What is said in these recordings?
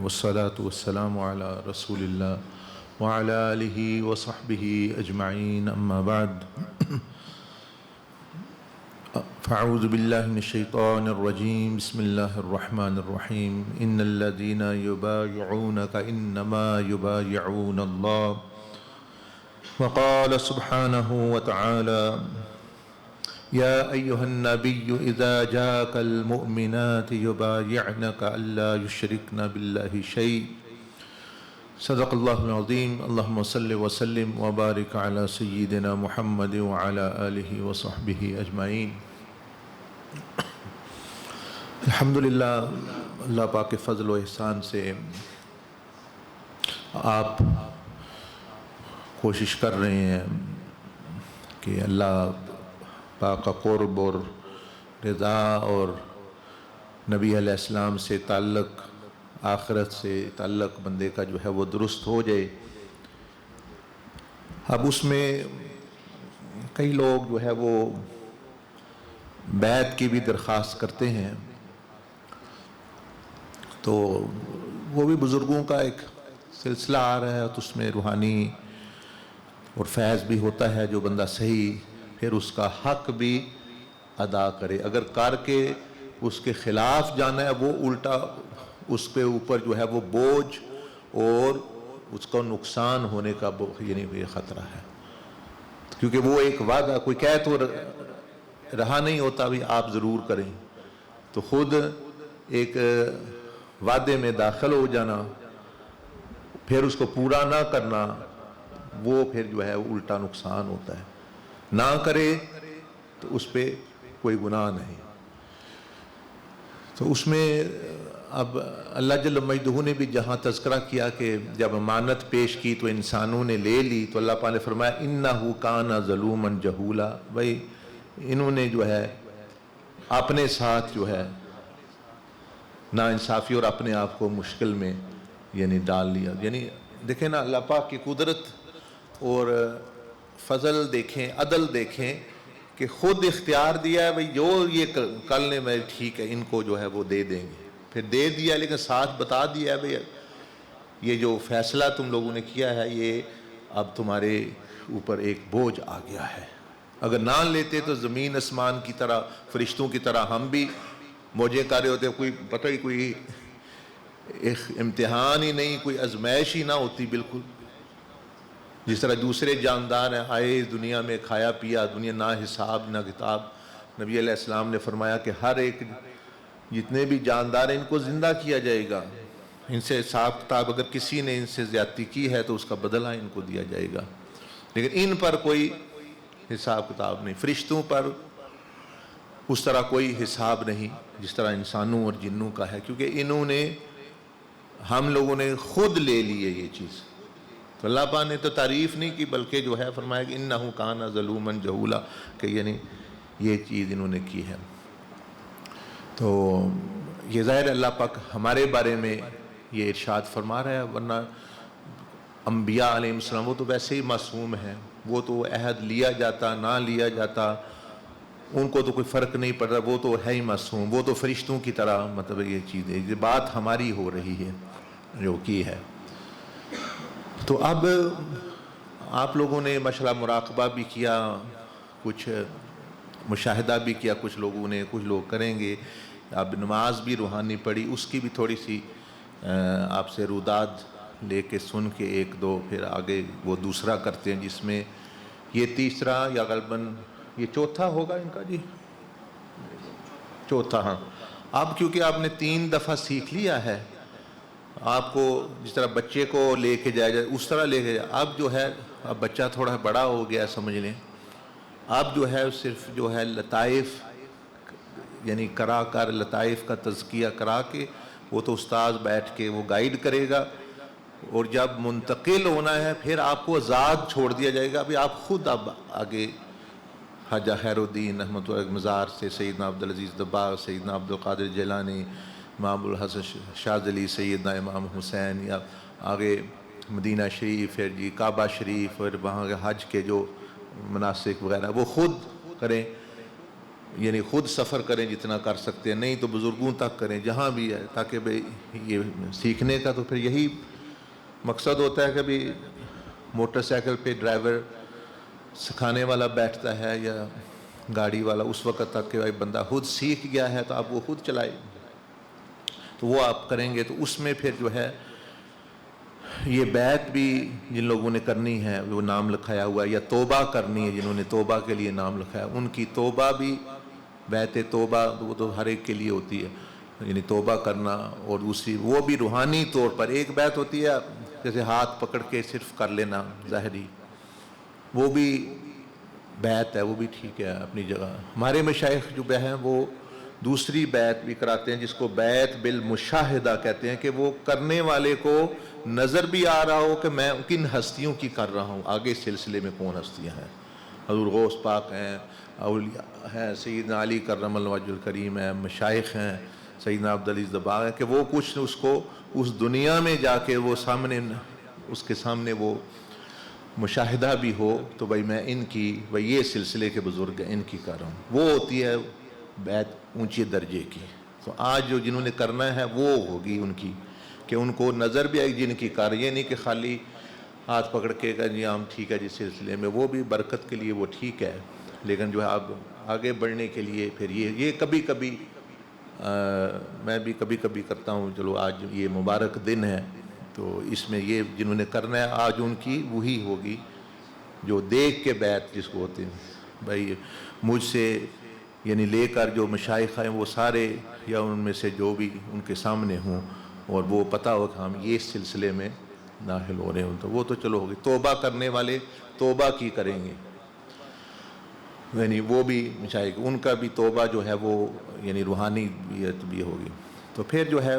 والصلاة والسلام على رسول الله وعلى آله وصحبه أجمعين أما بعد فأعوذ بالله من الشيطان الرجيم بسم الله الرحمن الرحيم إن الذين يبايعونك إنما يبايعون الله وقال سبحانه وتعالى يا أيها النبي إذا جاءك المؤمنات يبايعنك ألا يشركن بالله شيء صدق الله العظيم اللهم صل وسلم وبارك على سيدنا محمد وعلى آله وصحبه أجمعين الحمدللہ اللہ پاک کے فضل و احسان سے آپ کوشش کر رہے ہیں کہ اللہ پاک کا قرب اور رضا اور نبی علیہ السلام سے تعلق آخرت سے تعلق بندے کا جو ہے وہ درست ہو جائے۔ اب اس میں کئی لوگ جو ہے وہ بیعت کی بھی درخواست کرتے ہیں، تو وہ بھی بزرگوں کا ایک سلسلہ آ رہا ہے، تو اس میں روحانی اور فیض بھی ہوتا ہے، جو بندہ صحیح پھر اس کا حق بھی ادا کرے، اگر کر کے اس کے خلاف جانا ہے وہ الٹا اس پہ اوپر جو ہے وہ بوجھ اور اس کو نقصان ہونے کا یعنی یہ خطرہ ہے، کیونکہ وہ ایک وعدہ کوئی کہہ تو رہا نہیں ہوتا بھی آپ ضرور کریں، تو خود ایک وعدے میں داخل ہو جانا پھر اس کو پورا نہ کرنا وہ پھر جو ہے الٹا نقصان ہوتا ہے، نہ کرے تو اس پہ کوئی گناہ نہیں۔ تو اس میں اب اللہ جل مجدہ نے بھی جہاں تذکرہ کیا کہ جب امانت پیش کی تو انسانوں نے لے لی، تو اللہ پاک نے فرمایا انہ کان ظلوما جہولا، بھائی انہوں نے جو ہے اپنے ساتھ جو ہے ناانصافی اور اپنے آپ کو مشکل میں یعنی ڈال لیا۔ یعنی دیکھیں نا اللہ پاک کی قدرت اور فضل دیکھیں، عدل دیکھیں کہ خود اختیار دیا ہے بھئی جو یہ کل نے میں ٹھیک ہے ان کو جو ہے وہ دے دیں گے، پھر دے دیا لیکن ساتھ بتا دیا ہے بھئی یہ جو فیصلہ تم لوگوں نے کیا ہے یہ اب تمہارے اوپر ایک بوجھ آ گیا ہے، اگر نہ لیتے تو زمین اسمان کی طرح فرشتوں کی طرح ہم بھی موجیں کر رہے ہوتے، کوئی پتہ ہی کوئی امتحان ہی نہیں، کوئی آزمائش ہی نہ ہوتی بالکل، جس طرح دوسرے جاندار ہیں آئے اس دنیا میں کھایا پیا، دنیا نہ حساب نہ کتاب۔ نبی علیہ السلام نے فرمایا کہ ہر ایک جتنے بھی جاندار ہیں ان کو زندہ کیا جائے گا، ان سے حساب کتاب، اگر کسی نے ان سے زیادتی کی ہے تو اس کا بدلہ ان کو دیا جائے گا، لیکن ان پر کوئی حساب کتاب نہیں، فرشتوں پر اس طرح کوئی حساب نہیں جس طرح انسانوں اور جنوں کا ہے، کیونکہ انہوں نے ہم لوگوں نے خود لے لی ہے یہ چیز۔ تو اللہ پاک نے تو تعریف نہیں کی بلکہ جو ہے فرمایا کہ انہ کان ظلوما جہولا، کہ یعنی یہ چیز انہوں نے کی ہے۔ تو یہ ظاہر اللہ پاک ہمارے بارے میں یہ ارشاد فرما رہا ہے، ورنہ انبیاء علیہ السلام وہ تو ویسے ہی معصوم ہیں، وہ تو عہد لیا جاتا نہ لیا جاتا ان کو تو کوئی فرق نہیں پڑ رہا، وہ تو ہے ہی معصوم، وہ تو فرشتوں کی طرح مطلب یہ چیز ہے، یہ بات ہماری ہو رہی ہے جو کی ہے۔ تو اب آپ لوگوں نے ماشاءاللہ مراقبہ بھی کیا، کچھ مشاہدہ بھی کیا، کچھ لوگوں نے، کچھ لوگ کریں گے، اب نماز بھی روحانی پڑھی، اس کی بھی تھوڑی سی آپ سے روداد لے کے سن کے ایک دو پھر آگے وہ دوسرا کرتے ہیں، جس میں یہ تیسرا یا غالباً یہ چوتھا ہوگا ان کا، جی چوتھا، ہاں۔ اب کیونکہ آپ نے 3 دفعہ سیکھ لیا ہے، آپ کو جس طرح بچے کو لے کے جایا جائے اس طرح لے کے جائے، اب جو ہے اب بچہ تھوڑا بڑا ہو گیا سمجھ لیں، اب جو ہے صرف جو ہے لطائف یعنی کرا کر لطائف کا تزکیہ کرا کے وہ تو استاذ بیٹھ کے وہ گائیڈ کرے گا، اور جب منتقل ہونا ہے پھر آپ کو آزاد چھوڑ دیا جائے گا، ابھی آپ خود اب آگے خواجہ خیر الدین رحمۃ اللہ مزار سے سیدنا عبدالعزیز دباغ، سیدنا عبدالقادر جیلانی، امام الحسن شاذلی، سیدنا امام حسین، یا آگے مدینہ شریف ہے جی، کعبہ شریف، اور وہاں کے حج کے جو مناسک وغیرہ وہ خود کریں، یعنی خود سفر کریں جتنا کر سکتے ہیں، نہیں تو بزرگوں تک کریں جہاں بھی ہے، تاکہ بھئی یہ سیکھنے کا تو پھر یہی مقصد ہوتا ہے کہ بھی موٹر سائیکل پہ ڈرائیور سکھانے والا بیٹھتا ہے یا گاڑی والا اس وقت تک کہ بندہ خود سیکھ گیا ہے تو آپ وہ خود چلائے، تو وہ آپ کریں گے تو اس میں پھر جو ہے یہ بیعت بھی جن لوگوں نے کرنی ہے وہ نام لکھایا ہوا ہے، یا توبہ کرنی ہے جنہوں نے توبہ کے لیے نام لکھایا ان کی توبہ بھی بیعت توبہ وہ تو ہر ایک کے لیے ہوتی ہے، یعنی توبہ کرنا، اور دوسری وہ بھی روحانی طور پر ایک بیعت ہوتی ہے جیسے ہاتھ پکڑ کے صرف کر لینا ظاہری، وہ بھی بیعت ہے، وہ بھی ٹھیک ہے اپنی جگہ۔ ہمارے مشائخ جو ہیں وہ دوسری بیعت بھی کراتے ہیں جس کو بیعت بالمشاہدہ کہتے ہیں، کہ وہ کرنے والے کو نظر بھی آ رہا ہو کہ میں کن ہستیوں کی کر رہا ہوں، آگے سلسلے میں کون ہستیاں ہیں، حضور غوث پاک ہیں، اولیاء ہیں، سیدنا علی کرم اللہ وجہ الکریم ہیں، مشائخ ہیں، سیدنا عبدالعزیز دباغ ہیں، کہ وہ کچھ اس کو اس دنیا میں جا کے وہ سامنے اس کے سامنے وہ مشاہدہ بھی ہو تو بھائی میں ان کی بھائی یہ سلسلے کے بزرگ ہیں ان کی کر رہا ہوں، وہ ہوتی ہے بیعت اونچے درجے کی۔ تو آج جو جنہوں نے کرنا ہے وہ ہوگی ان کی، کہ ان کو نظر بھی آئی جن کی کر، یہ نہیں کہ خالی ہاتھ پکڑ کے کہ جی ہم ٹھیک ہے جس سلسلے میں، وہ بھی برکت کے لیے وہ ٹھیک ہے، لیکن جو ہے اب آگے بڑھنے کے لیے پھر یہ کبھی کبھی میں بھی کبھی کبھی کرتا ہوں، چلو آج یہ مبارک دن ہے تو اس میں یہ جنہوں نے کرنا ہے آج ان کی وہی ہوگی جو دیکھ کے بیعت جس کو ہوتے ہیں، بھائی مجھ سے یعنی لے کر جو مشائخ ہیں وہ سارے یا ان میں سے جو بھی ان کے سامنے ہوں اور وہ پتہ ہو کہ ہم یہ سلسلے میں داخل ہو رہے ہوں، تو وہ تو چلو ہوگی۔ توبہ کرنے والے توبہ کی کریں گے، یعنی وہ بھی مشائخ ان کا بھی توبہ جو ہے وہ یعنی روحانی بھی ہوگی، تو پھر جو ہے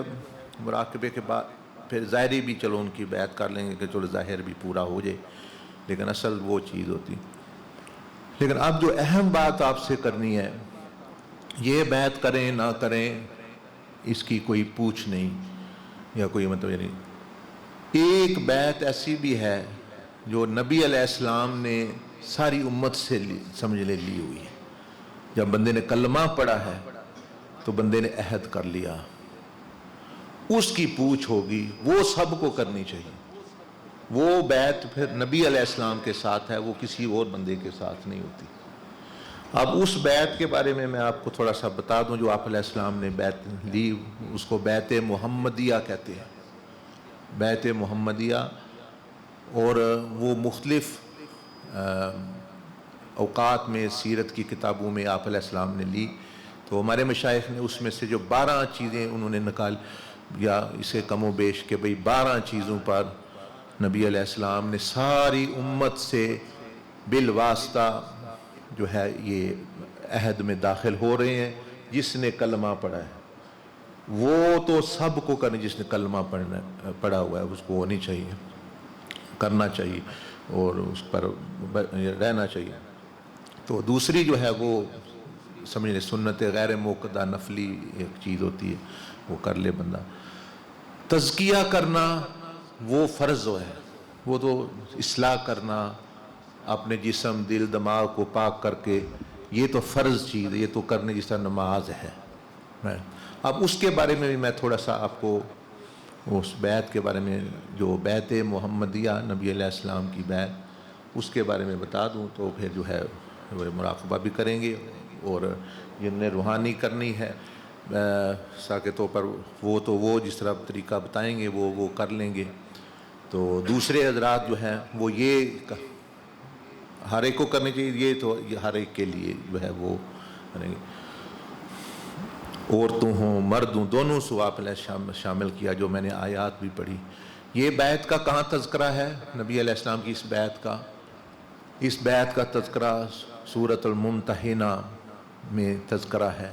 مراقبے کے بعد پھر ظاہری بھی چلو ان کی بیعت کر لیں گے کہ چلو ظاہر بھی پورا ہو جائے، لیکن اصل وہ چیز ہوتی۔ لیکن اب جو اہم بات آپ سے کرنی ہے، یہ بیعت کریں نہ کریں اس کی کوئی پوچھ نہیں، یا کوئی مطلب یعنی ایک بیعت ایسی بھی ہے جو نبی علیہ السلام نے ساری امت سے سمجھ لی ہوئی ہے، جب بندے نے کلمہ پڑھا ہے تو بندے نے عہد کر لیا، اس کی پوچھ ہوگی، وہ سب کو کرنی چاہیے، وہ بیعت پھر نبی علیہ السلام کے ساتھ ہے، وہ کسی اور بندے کے ساتھ نہیں ہوتی۔ اب اس بیعت کے بارے میں آپ کو تھوڑا سا بتا دوں، جو آپ علیہ السلام نے بیعت لی اس کو بیعت محمدیہ کہتے ہیں، بیعت محمدیہ، اور وہ مختلف اوقات میں سیرت کی کتابوں میں آپ علیہ السلام نے لی، تو ہمارے مشائخ نے اس میں سے جو 12 چیزیں انہوں نے نکال یا اسے کم و بیش کہ بھئی 12 چیزوں پر نبی علیہ السلام نے ساری امت سے بالواسطہ جو ہے یہ عہد میں داخل ہو رہے ہیں، جس نے کلمہ پڑھا ہے وہ تو سب کو کرنے، جس نے کلمہ پڑھا ہوا ہے اس کو ہونی چاہیے، کرنا چاہیے اور اس پر رہنا چاہیے۔ تو دوسری جو ہے وہ سمجھ لیں سنت غیر موقدہ نفلی ایک چیز ہوتی ہے، وہ کر لے بندہ۔ تزکیہ کرنا وہ فرض ہے، وہ تو اصلاح کرنا اپنے جسم دل دماغ کو پاک کر کے، یہ تو فرض چیز ہے، یہ تو کرنے جس طرح نماز ہے۔ اب اس کے بارے میں بھی میں تھوڑا سا آپ کو اس بیعت کے بارے میں، جو بیعت محمدیہ نبی علیہ السلام کی بیعت، اس کے بارے میں بتا دوں تو پھر جو ہے مراقبہ بھی کریں گے، اور جن نے روحانی کرنی ہے ساکے طور پر وہ جس طرح طریقہ بتائیں گے وہ کر لیں گے۔ تو دوسرے حضرات جو ہیں وہ یہ ہر ایک کو کرنی چاہیے، یہ تو ہر ایک کے لیے جو ہے وہ کریں گے، عورتوں ہوں مرد ہوں دونوں ثواب شامل کیا، جو میں نے آیات بھی پڑھی۔ یہ بیعت کا کہاں تذکرہ ہے نبی علیہ السلام کی اس بیعت کا تذکرہ سورۃ الممتحنہ میں تذکرہ ہے،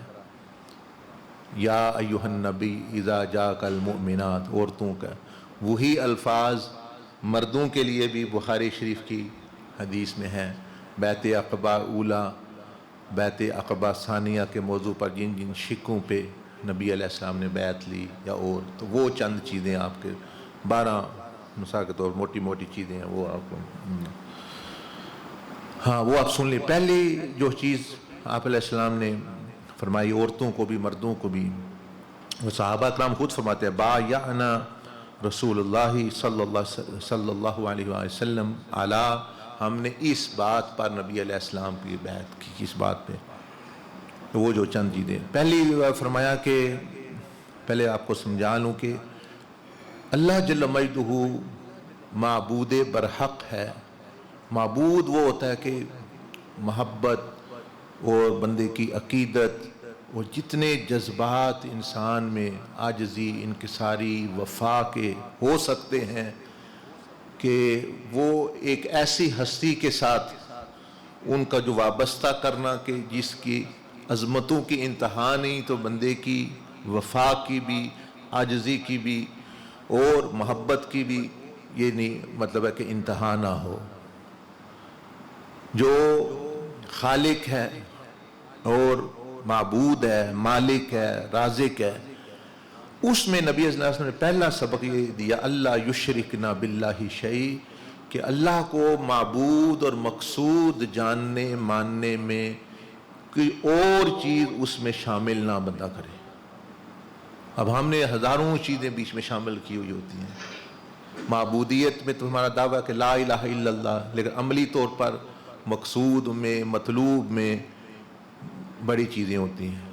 یا ایھا النبی اذا جاءک المؤمنات، عورتوں کا وہی الفاظ مردوں کے لیے بھی بخاری شریف کی حدیث میں ہے۔ بیعت عقبہ اولیٰ، بیعت عقبہ ثانیہ کے موضوع پر جن جن شکوں پہ نبی علیہ السلام نے بیعت لی، یا اور تو وہ چند چیزیں آپ کے 12 مثال کے طور موٹی موٹی چیزیں ہیں، وہ آپ کو ہاں وہ آپ سن لیں۔ پہلی جو چیز آپ علیہ السلام نے فرمائی عورتوں کو بھی مردوں کو بھی. وہ صحابہ کرام خود فرماتے ہیں بایعنا رسول اللہ صلی اللہ علیہ وسلم علی، ہم نے اس بات پر نبی علیہ السلام کی بیعت کی. اس بات پہ وہ جو چند چیزیں پہلی فرمایا کہ پہلے آپ کو سمجھا لوں کہ اللہ جل مجدہ معبود برحق ہے. معبود وہ ہوتا ہے کہ محبت اور بندے کی عقیدت اور جتنے جذبات انسان میں عاجزی، انکساری، وفا کے ہو سکتے ہیں کہ وہ ایک ایسی ہستی کے ساتھ ان کا جو وابستہ کرنا کہ جس کی عظمتوں کی انتہا نہیں تو بندے کی وفا کی بھی، عاجزی کی بھی اور محبت کی بھی یہ نہیں مطلب ہے کہ انتہا نہ ہو. جو خالق ہے اور معبود ہے، مالک ہے، رازق ہے، اس میں نبی صلی اللہ علیہ وسلم نے پہلا سبق یہ دیا اللہ یشرکنا باللہ شیء، کہ اللہ کو معبود اور مقصود جاننے ماننے میں کوئی اور چیز اس میں شامل نہ بندہ کرے. اب ہم نے ہزاروں چیزیں بیچ میں شامل کی ہوئی ہوتی ہیں. معبودیت میں تو ہمارا دعویٰ کہ لا الہ الا اللہ، لیکن عملی طور پر مقصود میں، مطلوب میں بڑی چیزیں ہوتی ہیں.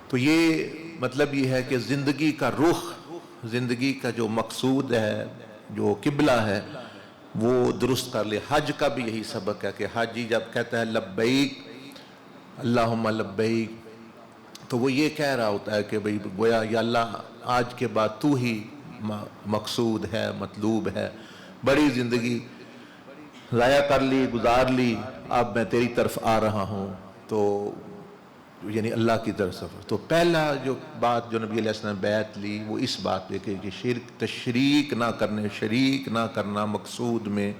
تو یہ مطلب یہ ہے کہ زندگی کا رخ، زندگی کا جو مقصود ہے، جو قبلہ ہے، وہ درست کر لے. حج کا بھی یہی سبق ہے کہ حاجی جب کہتا ہے لبیک اللہم لبیک، تو وہ یہ کہہ رہا ہوتا ہے کہ بھئی گویا یا اللہ آج کے بعد تو ہی مقصود ہے، مطلوب ہے. بڑی زندگی ضائع کر لی، گزار لی، اب میں تیری طرف آ رہا ہوں، تو یعنی اللہ کی طرف سفر. تو پہلا جو بات جو نبی علیہ السلام نے بیعت لی وہ اس بات پہ کہ شرک، تشریک نہ کرنے، شریک نہ کرنا مقصود میں،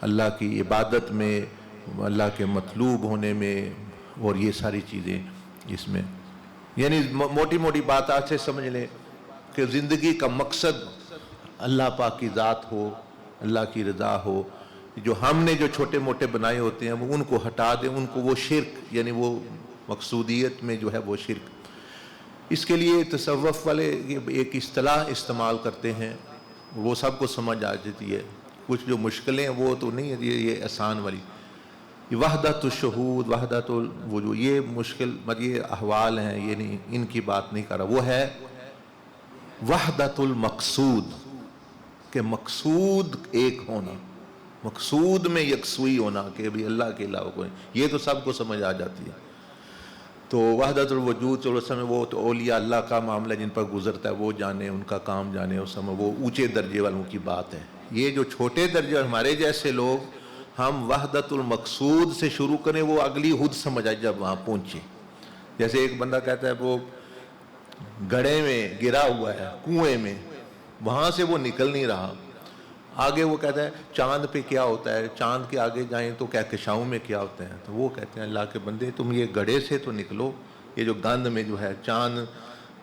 اللہ کی عبادت میں، اللہ کے مطلوب ہونے میں، اور یہ ساری چیزیں اس میں. یعنی موٹی موٹی بات آج سے سمجھ لیں کہ زندگی کا مقصد اللہ پاک کی ذات ہو، اللہ کی رضا ہو. جو ہم نے جو چھوٹے موٹے بنائے ہوتے ہیں وہ ان کو ہٹا دیں، ان کو وہ شرک یعنی وہ مقصودیت میں جو ہے وہ شرک. اس کے لیے تصوف والے ایک اصطلاح استعمال کرتے ہیں، وہ سب کو سمجھ آ جاتی ہے. کچھ جو مشکلیں ہیں وہ تو نہیں ہے، یہ آسان والی وحدت الشہود، وحدت الوجود، یہ مشکل یہ احوال ہیں، یہ نہیں، ان کی بات نہیں کر رہا. وہ ہے وحدت المقصود، کہ مقصود ایک ہونا، مقصود میں یکسوئی ہونا کہ بھی اللہ کے علاوہ کوئی. یہ تو سب کو سمجھ آ جاتی ہے. تو وحدت الوجود چلو سمجھ، وہ تو اولیاء اللہ کا معاملہ جن پر گزرتا ہے وہ جانے، ان کا کام جانے، اس سمجھ وہ اونچے درجے والوں کی بات ہے. یہ جو چھوٹے درجے ہمارے جیسے لوگ، ہم وحدت المقصود سے شروع کریں، وہ اگلی حد سمجھ آئے جب وہاں پہنچے. جیسے ایک بندہ کہتا ہے وہ گڑھے میں گرا ہوا ہے، کنویں میں، وہاں سے وہ نکل نہیں رہا. آگے وہ کہتا ہے چاند پہ کیا ہوتا ہے، چاند کے آگے جائیں تو کہکشاؤں میں کیا ہوتے ہیں. تو وہ کہتے ہیں اللہ کے بندے تم یہ گڑھے سے تو نکلو، یہ جو گند میں جو ہے، چاند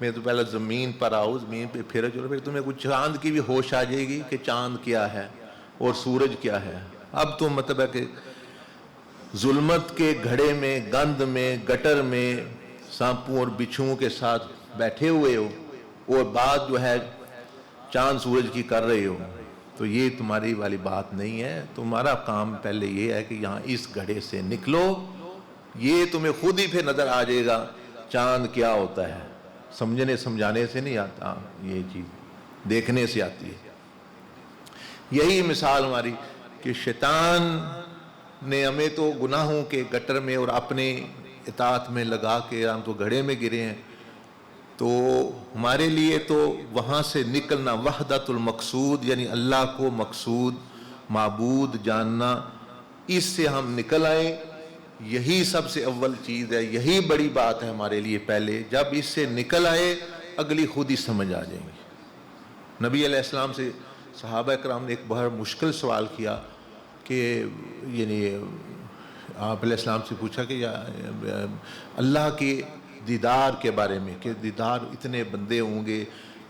میں تو پہلے زمین پر آؤ، زمین پہ پھر چلو، پھر تمہیں کچھ چاند کی بھی ہوش آ جائے گی کہ چاند کیا ہے اور سورج کیا ہے. اب تو مطلب ہے کہ ظلمت کے گھڑے میں، گند میں، گٹر میں سانپوں اور بچھوؤں کے ساتھ بیٹھے ہوئے ہو، اور بات جو ہے چاند سورج کی کر رہے ہو. تو یہ تمہاری والی بات نہیں ہے. تمہارا کام پہلے یہ ہے کہ یہاں اس گھڑے سے نکلو، یہ تمہیں خود ہی پھر نظر آ جائے گا چاند کیا ہوتا ہے. سمجھنے سمجھانے سے نہیں آتا، یہ چیز دیکھنے سے آتی ہے. یہی مثال ہماری کہ شیطان نے ہمیں تو گناہوں کے گٹر میں اور اپنے اطاعت میں لگا کے ہم تو گھڑے میں گرے ہیں. تو ہمارے لیے تو وہاں سے نکلنا وحدت المقصود، یعنی اللہ کو مقصود معبود جاننا، اس سے ہم نکل آئیں. یہی سب سے اول چیز ہے، یہی بڑی بات ہے ہمارے لیے. پہلے جب اس سے نکل آئے اگلی خود ہی سمجھ آ جائیں گی. نبی علیہ السلام سے صحابہ کرام نے ایک بہت مشکل سوال کیا کہ یعنی آپ علیہ السلام سے پوچھا کہ اللہ کے دیدار کے بارے میں، کہ دیدار اتنے بندے ہوں گے،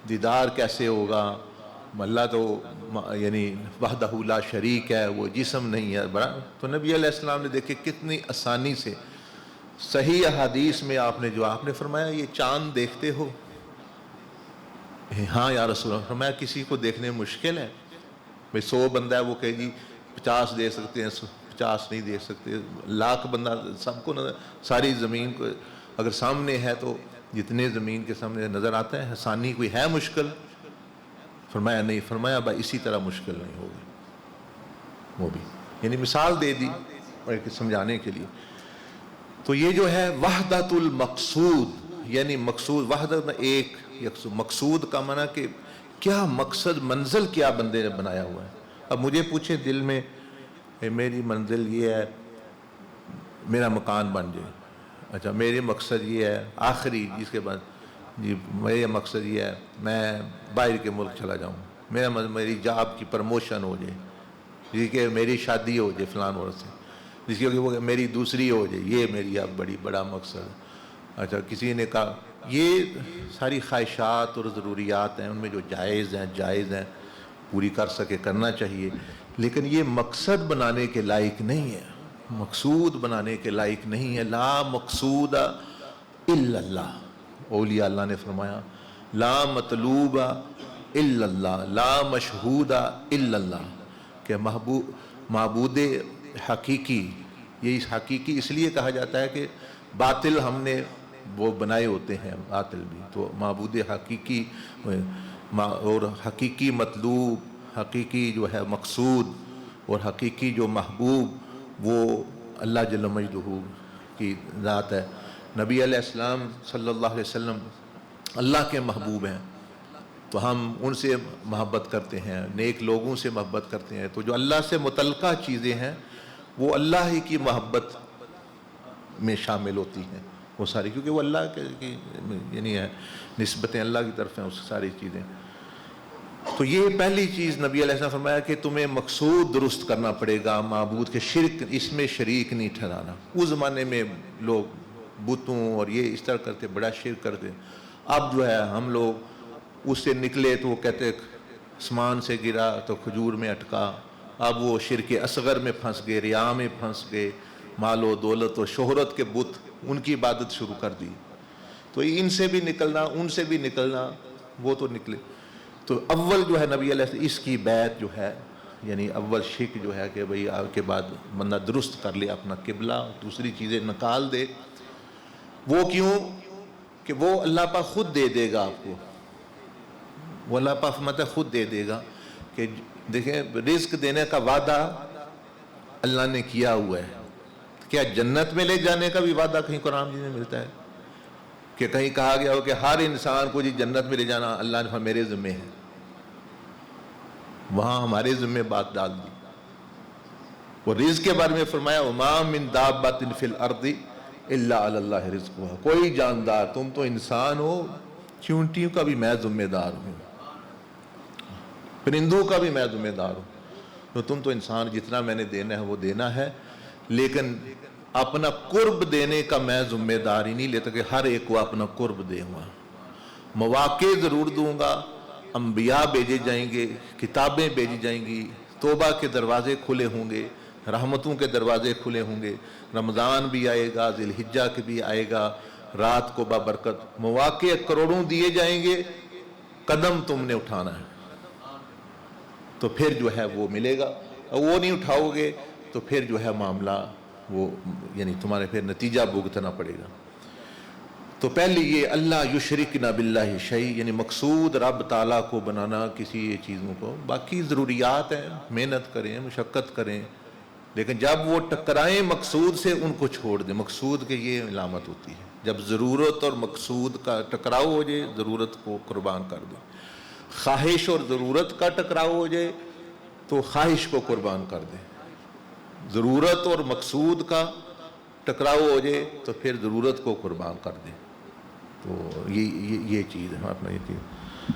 دیدار کیسے ہوگا؟ اللہ تو یعنی وحدہ لا شریک ہے، وہ جسم نہیں ہے بڑا. تو نبی علیہ السلام نے دیکھے کتنی آسانی سے صحیح احادیث میں آپ نے فرمایا یہ چاند دیکھتے ہو؟ ہاں یا رسول اللہ. فرمایا کسی کو دیکھنے مشکل ہے؟ بھئی 100 بندہ ہے وہ کہے جی 50 دے سکتے ہیں، 50 نہیں دے سکتے. لاکھ بندہ سب کو نظر، ساری زمین کو اگر سامنے ہے تو جتنے زمین کے سامنے نظر آتا ہے، آسانی کوئی ہے مشکل؟ فرمایا نہیں. فرمایا بھائی اسی طرح مشکل نہیں ہوگی. وہ بھی یعنی مثال دے دی اور سمجھانے کے لیے. تو یہ جو ہے وحدت المقصود، یعنی مقصود وحدت میں ایک مقصود کا معنی کہ کیا مقصد، منزل کیا بندے نے بنایا ہوا ہے. اب مجھے پوچھیں دل میں میری منزل یہ ہے میرا مکان بن جائے، اچھا میرے مقصد یہ ہے آخری جس کے بعد جی میرا مقصد یہ ہے میں باہر کے ملک چلا جاؤں، میری جاب کی پروموشن ہو جائے، جس کہ میری شادی ہو جائے فلان عورت سے، جس کی وہ میری دوسری ہو جائے، یہ میری اب بڑا مقصد ہے. اچھا کسی نے کہا یہ ساری خواہشات اور ضروریات ہیں، ان میں جو جائز ہیں پوری کر سکے کرنا چاہیے، لیکن یہ مقصد بنانے کے لائق نہیں ہے، مقصود بنانے کے لائق نہیں ہے. لا مقصود الا اللہ. اولیاء اللہ نے فرمایا لا مطلوب الا اللہ، لا مشہود الا اللہ، کہ معبود حقیقی، یہ حقیقی اس لیے کہا جاتا ہے کہ باطل ہم نے وہ بنائے ہوتے ہیں، باطل بھی. تو معبود حقیقی اور حقیقی مطلوب، حقیقی جو ہے مقصود اور حقیقی جو محبوب وہ اللہ جل مجدہ کی ذات ہے. نبی علیہ السلام صلی اللہ علیہ وسلم اللہ کے محبوب ہیں، تو ہم ان سے محبت کرتے ہیں، نیک لوگوں سے محبت کرتے ہیں. تو جو اللہ سے متعلقہ چیزیں ہیں وہ اللہ ہی کی محبت میں شامل ہوتی ہیں وہ ساری، کیونکہ وہ اللہ کی یعنی ہے، نسبتیں اللہ کی طرف ہیں اس ساری چیزیں. تو یہ پہلی چیز نبی علیہ السلام فرمایا کہ تمہیں مقصود درست کرنا پڑے گا، معبود کے شرک اس میں شریک نہیں ٹھہرانا. اس زمانے میں لوگ بتوں اور یہ اس طرح کرتے، بڑا شرک کرتے. اب جو ہے ہم لوگ اس سے نکلے تو وہ کہتے آسمان سے گرا تو کھجور میں اٹکا. اب وہ شرک اصغر میں پھنس گئے، ریا میں پھنس گئے، مال و دولت و شہرت کے بت ان کی عبادت شروع کر دی. تو ان سے بھی نکلنا، ان سے بھی نکلنا، وہ تو نکلے. تو اول جو ہے نبی علیہ السلام اس کی بیعت جو ہے، یعنی اول شرک جو ہے کہ بھئی آپ کے بعد بندہ درست کر لے اپنا قبلہ، دوسری چیزیں نکال دے. وہ کیوں کہ وہ اللہ پاک خود دے دے گا آپ کو، وہ اللہ پاک مطلب خود دے دے گا. کہ دیکھیں رزق دینے کا وعدہ اللہ نے کیا ہوا ہے. کیا جنت میں لے جانے کا بھی وعدہ کہیں قرآن میں ملتا ہے کہ کہیں کہا گیا ہو کہ ہر انسان کو جی جنت میں لے جانا اللہ نے میرے ذمہ ہے؟ وہاں ہمارے ذمہ بات ڈال دی. وہ رزق کے بارے میں فرمایا وَمَا مِن دَابَّةٍ فِي الْأَرْضِ إِلَّا عَلَى اللَّهِ رِزْقُهَا. کوئی جاندار، تم تو انسان ہو، چونٹیوں کا بھی میں ذمہ دار ہوں، پرندوں کا بھی میں ذمہ دار ہوں. تو تم تو انسان، جتنا میں نے دینا ہے وہ دینا ہے، لیکن اپنا قرب دینے کا میں ذمہ داری نہیں لیتا کہ ہر ایک کو اپنا قرب دوں گا. مواقع ضرور دوں گا، انبیاء بھیجے جائیں گے، کتابیں بھیجی جائیں گی، توبہ کے دروازے کھلے ہوں گے، رحمتوں کے دروازے کھلے ہوں گے، رمضان بھی آئے گا، ذی الحجہ کے بھی آئے گا، رات کو بابرکت مواقع کروڑوں دیے جائیں گے. قدم تم نے اٹھانا ہے تو پھر جو ہے وہ ملے گا، اور وہ نہیں اٹھاؤ گے تو پھر جو ہے معاملہ وہ یعنی تمہارے پھر نتیجہ بھگتنا پڑے گا. تو پہلے یہ اللہ یشرکنا باللہ شیء، یعنی مقصود رب تعالیٰ کو بنانا کسی چیزوں کو. باقی ضروریات ہیں، محنت کریں، مشقت کریں، لیکن جب وہ ٹکرائیں مقصود سے ان کو چھوڑ دیں. مقصود کی یہ علامت ہوتی ہے جب ضرورت اور مقصود کا ٹکراؤ ہو جائے، ضرورت کو قربان کر دیں. خواہش اور ضرورت کا ٹکراؤ ہو جائے تو خواہش کو قربان کر دیں. ضرورت اور مقصود کا ٹکراؤ ہو جائے تو پھر ضرورت کو قربان کر دیں. تو یہ چیز ہے اپنا. یہ چیز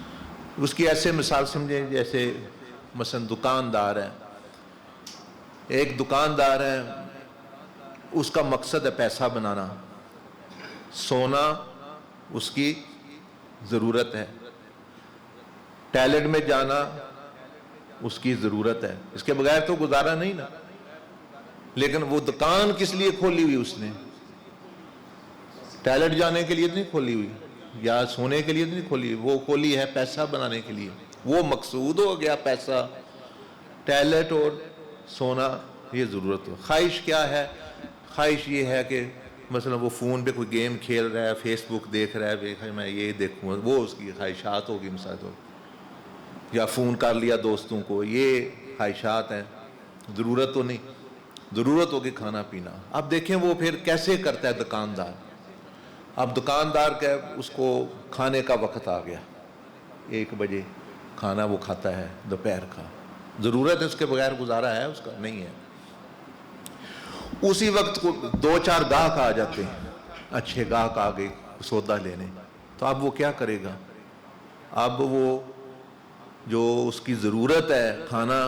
اس کی ایسے مثال سمجھیں جیسے مثلا دکاندار ہے، ایک دکاندار ہے، اس کا مقصد ہے پیسہ بنانا، سونا اس کی ضرورت ہے، ٹیلنٹ میں جانا اس کی ضرورت ہے، اس کے بغیر تو گزارا نہیں نا. لیکن وہ دکان کس لیے کھولی ہوئی اس نے؟ ٹائلٹ جانے کے لیے تو نہیں کھولی ہوئی، یا سونے کے لیے تو نہیں کھولی، وہ کھولی ہے پیسہ بنانے کے لیے. وہ مقصود ہو گیا پیسہ. ٹائلٹ اور سونا یہ ضرورت ہو. خواہش کیا ہے؟ خواہش یہ ہے کہ مثلا وہ فون پہ کوئی گیم کھیل رہا ہے، فیس بک دیکھ رہا ہے، میں یہ دیکھوں گا، وہ اس کی خواہشات ہوگی مثلا. تو یا فون کر لیا دوستوں کو، یہ خواہشات ہیں. ضرورت تو نہیں. ضرورت ہوگی کھانا پینا. اب دیکھیں وہ پھر کیسے کرتا ہے دکاندار. اب دکاندار کا اس کو کھانے کا وقت آ گیا، 1 بجے کھانا وہ کھاتا ہے دوپہر کا. ضرورت ہے، اس کے بغیر گزارا ہے اس کا؟ نہیں ہے. اسی وقت کو 2-4 گاہک آ جاتے ہیں، اچھے گاہک آ گئے سودا لینے. تو اب وہ کیا کرے گا؟ اب وہ جو اس کی ضرورت ہے کھانا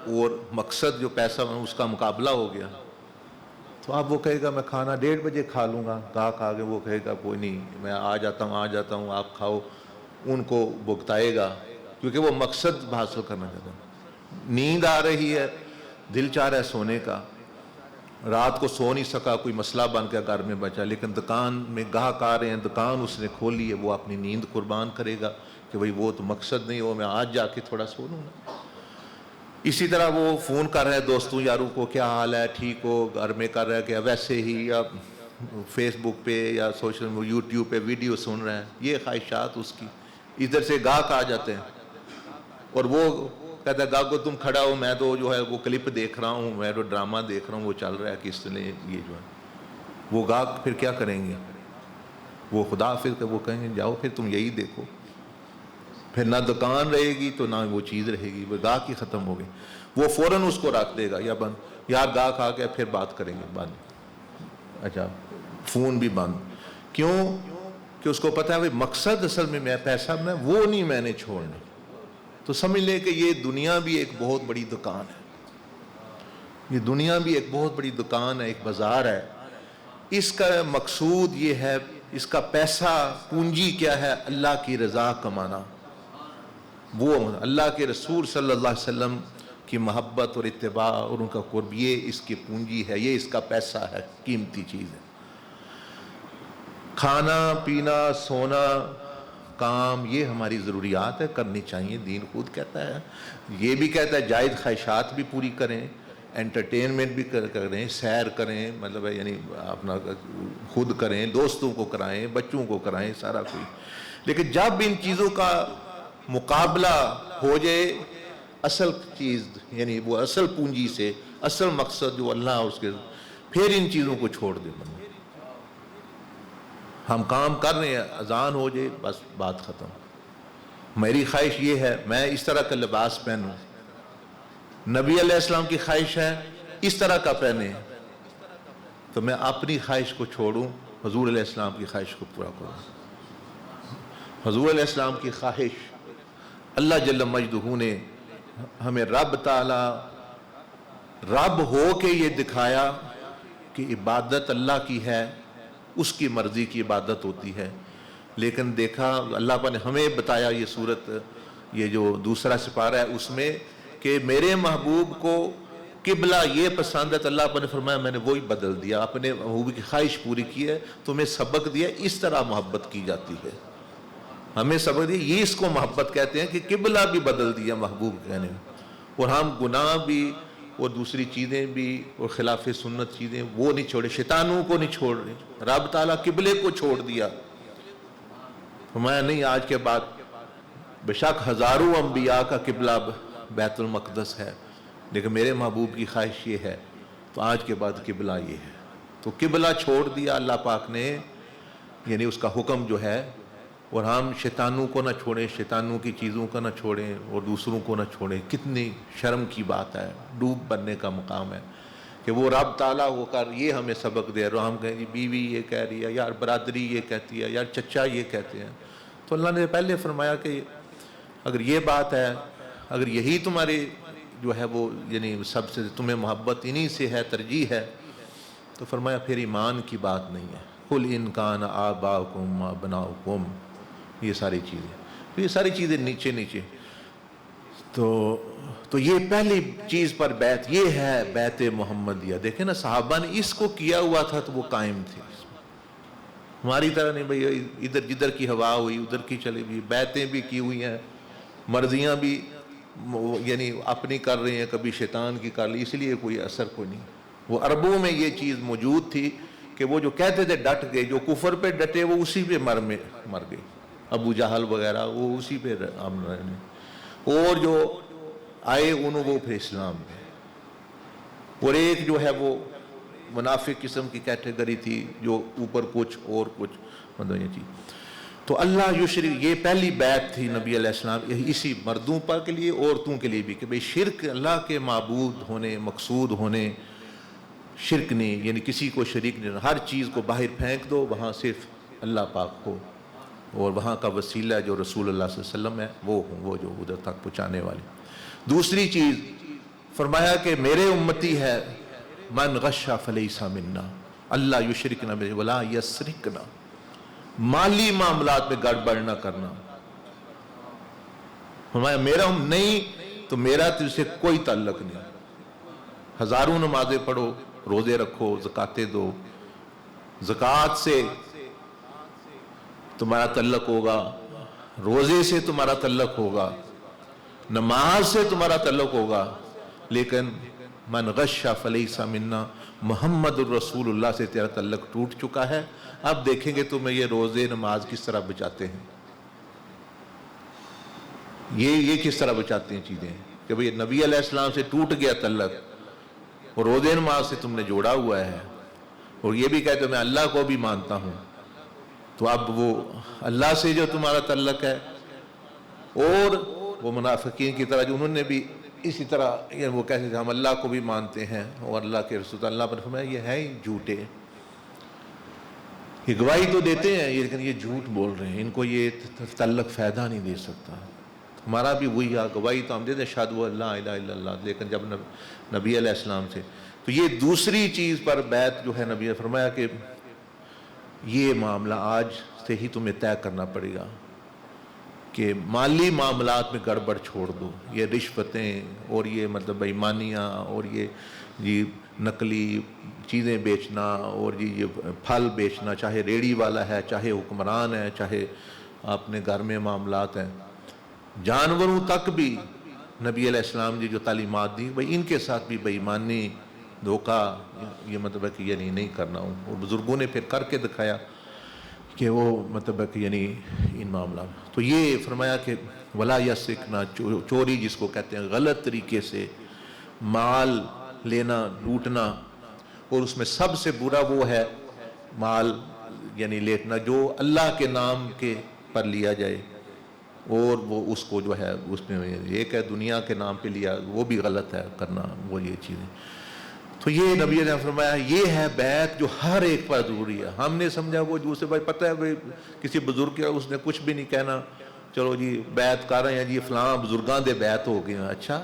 اور مقصد جو پیسہ اس کا مقابلہ ہو گیا. تو اب وہ کہے گا میں کھانا 1:30 بجے کھا لوں گا. گاہک آگے وہ کہے گا کوئی نہیں، میں آ جاتا ہوں آپ کھاؤ. ان کو بھگتائے گا کیونکہ وہ مقصد حاصل کرنا چاہتا ہے. نیند آ رہی ہے، دل چاہ رہا ہے سونے کا، رات کو سو نہیں سکا، کوئی مسئلہ بن کے گھر میں بچا، لیکن دکان میں گاہک آ رہے ہیں، دکان اس نے کھولی ہے، وہ اپنی نیند قربان کرے گا کہ بھئی وہ تو مقصد نہیں ہو، میں آج جا کے تھوڑا سو لوں گا. اسی طرح وہ فون کر رہے ہیں دوستوں یاروں کو، کیا حال ہے، ٹھیک ہو، گھر میں کر رہا ہے کہ ویسے ہی، یا فیس بک پہ یا سوشل یوٹیوب پہ ویڈیو سن رہے ہیں. یہ خواہشات اس کی. ادھر سے گاہک آ جاتے ہیں اور وہ کہتا ہے گاہک کو تم کھڑا ہو، میں تو جو ہے وہ کلپ دیکھ رہا ہوں، میں تو ڈرامہ دیکھ رہا ہوں، وہ چل رہا ہے کس طرح یہ جو ہے. وہ گاہک پھر کیا کریں گے؟ وہ خدا حافظ کہ وہ کہیں گے جاؤ پھر تم یہی دیکھو. پھر نہ دکان رہے گی تو نہ وہ چیز رہے گی، وہ گاہک ہی ختم ہو گئی. وہ فوراً اس کو رکھ دے گا یا بند، یار گاہک آ گیا پھر بات کریں گے بند. اچھا فون بھی بند. کیوں؟ کہ اس کو پتا ہے مقصد اصل میں پیسہ میں وہ نہیں میں نے چھوڑنا. تو سمجھ لیں کہ یہ دنیا بھی ایک بہت بڑی دکان ہے. یہ دنیا بھی ایک بہت بڑی دکان ہے، ایک بازار ہے. اس کا مقصود یہ ہے، اس کا پیسہ پونجی کیا ہے؟ اللہ کی رضا کمانا. وہ اللہ کے رسول صلی اللہ علیہ وسلم کی محبت اور اتباع اور ان کا قرب، یہ اس کی پونجی ہے، یہ اس کا پیسہ ہے، قیمتی چیز ہے. کھانا پینا سونا کام یہ ہماری ضروریات ہے، کرنی چاہیے. دین خود کہتا ہے، یہ بھی کہتا ہے جائز خواہشات بھی پوری کریں، انٹرٹینمنٹ بھی کریں، سیر کریں، مطلب ہے یعنی اپنا خود کریں، دوستوں کو کرائیں، بچوں کو کرائیں، سارا کوئی. لیکن جب ان چیزوں کا مقابلہ ہو جائے اصل چیز، یعنی وہ اصل پونجی سے، اصل مقصد جو اللہ اس کے، پھر ان چیزوں کو چھوڑ دے. ہم کام کر رہے ہیں، اذان ہو جائے بس بات ختم. میری خواہش یہ ہے میں اس طرح کا لباس پہنوں، نبی علیہ السلام کی خواہش ہے اس طرح کا پہنے، تو میں اپنی خواہش کو چھوڑوں، حضور علیہ السلام کی خواہش کو پورا کروں. حضور علیہ السلام کی خواہش، اللہ جل مجدہ نے ہمیں رب تعالی رب ہو کے یہ دکھایا کہ عبادت اللہ کی ہے، اس کی مرضی کی عبادت ہوتی ہے. لیکن دیکھا اللہ پاک نے ہمیں بتایا، یہ صورت یہ جو دوسرا سپارہ ہے اس میں، کہ میرے محبوب کو قبلہ یہ پسند ہے، تو اللہ پاک نے فرمایا میں نے وہی بدل دیا، اپنے محبوب کی خواہش پوری کی ہے، تمہیں سبق دیا اس طرح محبت کی جاتی ہے. ہمیں سبق دیا، یہ اس کو محبت کہتے ہیں کہ قبلہ بھی بدل دیا محبوب کہنے میں. اور ہم گناہ بھی اور دوسری چیزیں بھی اور خلاف سنت چیزیں وہ نہیں چھوڑے، شیطانوں کو نہیں چھوڑ رہے. رب تعالیٰ قبلے کو چھوڑ دیا، فرمایا نہیں آج کے بعد بے شک ہزاروں انبیاء کا قبلہ بیت المقدس ہے، لیکن میرے محبوب کی خواہش یہ ہے، تو آج کے بعد قبلہ یہ ہے. تو قبلہ چھوڑ دیا اللہ پاک نے، یعنی اس کا حکم جو ہے. اور ہم شیطانوں کو نہ چھوڑیں، شیطانوں کی چیزوں کو نہ چھوڑیں اور دوسروں کو نہ چھوڑیں. کتنی شرم کی بات ہے، ڈوب بننے کا مقام ہے کہ وہ رب تعالیٰ ہو کر یہ ہمیں سبق دے رہا. ہم کہیں گے بیوی یہ کہہ رہی ہے، یار برادری یہ کہتی ہے، یار چچا یہ کہتے ہیں. تو اللہ نے پہلے فرمایا کہ اگر یہ بات ہے، اگر یہی تمہاری جو ہے وہ یعنی سب سے تمہیں محبت انہی سے ہے، ترجیح ہے، تو فرمایا پھر ایمان کی بات نہیں ہے. قُلْ إِنْ كَانَ آبَاؤُكُمْ وَأَبْنَاؤُكُمْ، یہ ساری چیزیں، تو یہ ساری چیزیں نیچے نیچے. تو یہ پہلی چیز پر بیعت یہ ہے، بیعت محمدیہ. دیکھیں نا صحابہ نے اس کو کیا ہوا تھا تو وہ قائم تھے. ہماری طرح نہیں بھئی ادھر جدھر کی ہوا ہوئی ادھر کی چلی گئی، بیعتیں بھی کی ہوئی ہیں، مرضیاں بھی یعنی اپنی کر رہے ہیں، کبھی شیطان کی کر لی، اس لیے کوئی اثر کوئی نہیں۔ وہ عربوں میں یہ چیز موجود تھی کہ وہ جو کہتے تھے ڈٹ گئے، جو کفر پہ ڈٹے وہ اسی پہ مر گئے، ابو جہل وغیرہ وہ اسی پہ رہے، اور جو آئے انہوں وہ پھر اسلام میں، اور ایک جو ہے وہ منافق قسم کی کیٹیگری تھی جو اوپر کچھ اور کچھ مطلب یہ چیز۔ تو اللہ یشرک، یہ پہلی بیعت تھی نبی علیہ السلام اسی مردوں پر کے لیے، عورتوں کے لیے بھی، کہ بھئی شرک اللہ کے معبود ہونے، مقصود ہونے، شرک نہیں، یعنی کسی کو شریک نہیں، ہر چیز کو باہر پھینک دو، وہاں صرف اللہ پاک ہو، اور وہاں کا وسیلہ جو رسول اللہ صلی اللہ علیہ وسلم ہے وہ ہوں، وہ جو ادھر تک پہنچانے والی۔ دوسری چیز فرمایا کہ میرے امتی ہے من غش فلیس منا، اللہ یشرکنا بہ ولا یسرکنا، مالی معاملات میں گڑبڑ نہ کرنا۔ فرمایا میرا نہیں تو میرا تجھ سے کوئی تعلق نہیں، ہزاروں نمازیں پڑھو، روزے رکھو، زکاتیں دو، زکوٰۃ سے تمہارا تعلق ہوگا، روزے سے تمہارا تعلق ہوگا، نماز سے تمہارا تعلق ہوگا، لیکن من غش فلیس منا، محمد الرسول اللہ سے تیرا تعلق ٹوٹ چکا ہے۔ اب دیکھیں گے تمہیں یہ روزے نماز کس طرح بچاتے ہیں، یہ کس طرح بچاتے ہیں چیزیں، کہ بھئی نبی علیہ السلام سے ٹوٹ گیا تعلق، اور روزے نماز سے تم نے جوڑا ہوا ہے، اور یہ بھی کہتے میں اللہ کو بھی مانتا ہوں، تو اب وہ اللہ سے جو تمہارا تعلق ہے، اور وہ منافقین کی طرح جو انہوں نے بھی اسی طرح وہ کہتے تھے ہم اللہ کو بھی مانتے ہیں اور اللہ کے رسول، اللہ پر فرمایا یہ ہیں ہی جھوٹے، یہ گواہی تو دیتے ہیں لیکن یہ جھوٹ بول رہے ہیں، ان کو یہ تعلق فائدہ نہیں دے سکتا۔ ہمارا بھی وہی گواہی تو ہم دیتے ہیں اشہد ان لا الہ الا اللہ، لیکن جب نبی علیہ السلام سے، تو یہ دوسری چیز پر بیعت جو ہے نبی نے فرمایا کہ یہ معاملہ آج سے ہی تمہیں طے کرنا پڑے گا کہ مالی معاملات میں گڑبڑ چھوڑ دو، یہ رشوتیں اور یہ مطلب بے ایمانیاں اور یہ نقلی چیزیں بیچنا اور یہ پھل بیچنا، چاہے ریڑھی والا ہے، چاہے حکمران ہے، چاہے اپنے گھر میں معاملات ہیں، جانوروں تک بھی نبی علیہ السلام نے جو تعلیمات دی بھئی ان کے ساتھ بھی بے ایمانی، دھوکہ، یہ مطلب ہے کہ یعنی نہیں کرنا ہوں، اور بزرگوں نے پھر کر کے دکھایا کہ وہ مطلب ہے کہ یعنی ان معاملات۔ تو یہ فرمایا کہ ولا یسرکنا، چوری جس کو کہتے ہیں، غلط طریقے سے مال لینا، لوٹنا، اور اس میں سب سے برا وہ ہے مال یعنی لیٹنا جو اللہ کے نام کے پر لیا جائے، اور وہ اس کو جو ہے اس میں ایک ہے دنیا کے نام پہ لیا، وہ بھی غلط ہے کرنا، وہ یہ چیزیں۔ تو یہ نبی نے فرمایا یہ ہے بیعت جو ہر ایک پر ضروری ہے۔ ہم نے سمجھا وہ جو سے بھائی پتہ ہے بھائی کسی بزرگ کے اس نے کچھ بھی نہیں کہنا، چلو جی بیعت کر رہے ہیں جی فلاں بزرگاں دے بیعت ہو گئے ہیں، اچھا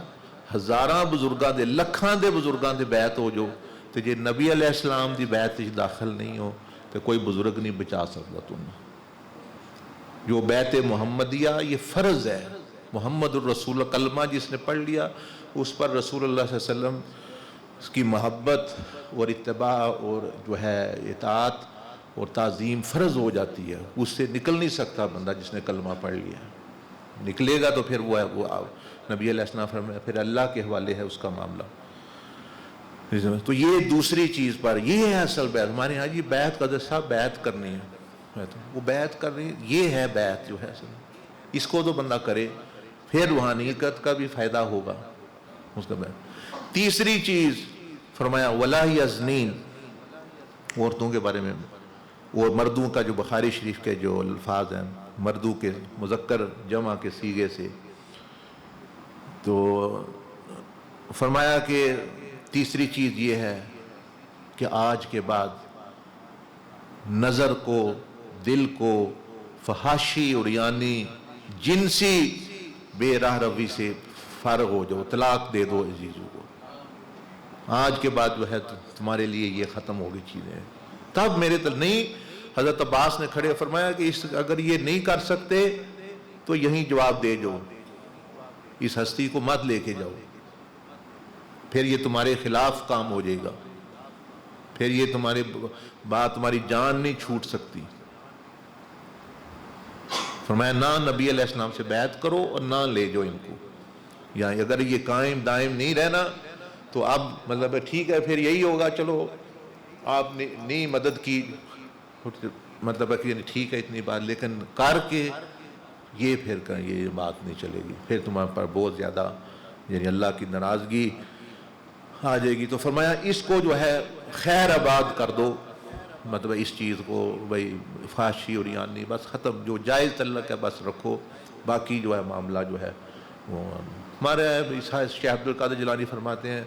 ہزاراں بزرگاں دے، لکھاں دے بزرگاں دے بیعت ہو جو، تو جی نبی علیہ السلام دی بیعت داخل نہیں ہو تو کوئی بزرگ نہیں بچا سکتا تم۔ جو بیعت محمدیہ یہ فرض ہے، محمد الرسول کلمہ جس نے پڑھ لیا اس پر رسول اللہ صلی اللہ علیہ وسلم اس کی محبت اور اتباع اور جو ہے اطاعت اور تعظیم فرض ہو جاتی ہے، اس سے نکل نہیں سکتا بندہ جس نے کلمہ پڑھ لیا، نکلے گا تو پھر وہ نبی علیہ السلام فرمایا پھر اللہ کے حوالے ہے اس کا معاملہ۔ تو یہ دوسری چیز پر یہ ہے اصل بیعت، ہمارے یہاں جی بیعت کا صاحب بیعت کرنی ہے، وہ بیعت کرنی، یہ ہے بیعت جو ہے اس کو تو بندہ کرے پھر روحانیت کا بھی فائدہ ہوگا اس کا بیعت۔ تیسری چیز فرمایا ولا یزنین، عورتوں کے بارے میں، اور مردوں کا جو بخاری شریف کے جو الفاظ ہیں مردوں کے مذکر جمع کے صیغے سے، تو فرمایا کہ تیسری چیز یہ ہے کہ آج کے بعد نظر کو، دل کو فحاشی عریانی جنسی بے راہ روی سے فارغ ہو جاؤ، طلاق دے دو عزیزوں کو، آج کے بعد جو ہے تمہارے لیے یہ ختم ہوگی چیزیں۔ تب میرے تل نہیں، حضرت عباس نے کھڑے فرمایا کہ اگر یہ نہیں کر سکتے تو یہیں جواب دے جو، اس ہستی کو مت لے کے جاؤ، پھر یہ تمہارے خلاف کام ہو جائے گا، پھر یہ تمہاری بات تمہاری جان نہیں چھوٹ سکتی، فرمایا نہ نبی علیہ السلام سے بیعت کرو اور نہ لے جاؤ ان کو، یا اگر یہ قائم دائم نہیں رہنا تو اب مطلب ہے ٹھیک ہے پھر یہی ہوگا، چلو آپ نے نہیں مدد کی، مطلب ہے کہ ٹھیک ہے اتنی بات، لیکن کر کے یہ پھر یہ بات نہیں چلے گی، پھر تمہارے پر بہت زیادہ یعنی اللہ کی ناراضگی آ جائے گی۔ تو فرمایا اس کو جو ہے خیر آباد کر دو، مطلب اس چیز کو بھائی فحاشی اور یعنی بس ختم، جو جائز تعلق ہے بس رکھو، باقی جو ہے معاملہ جو ہے وہ ہمارے شیخ عبد القادر جیلانی فرماتے ہیں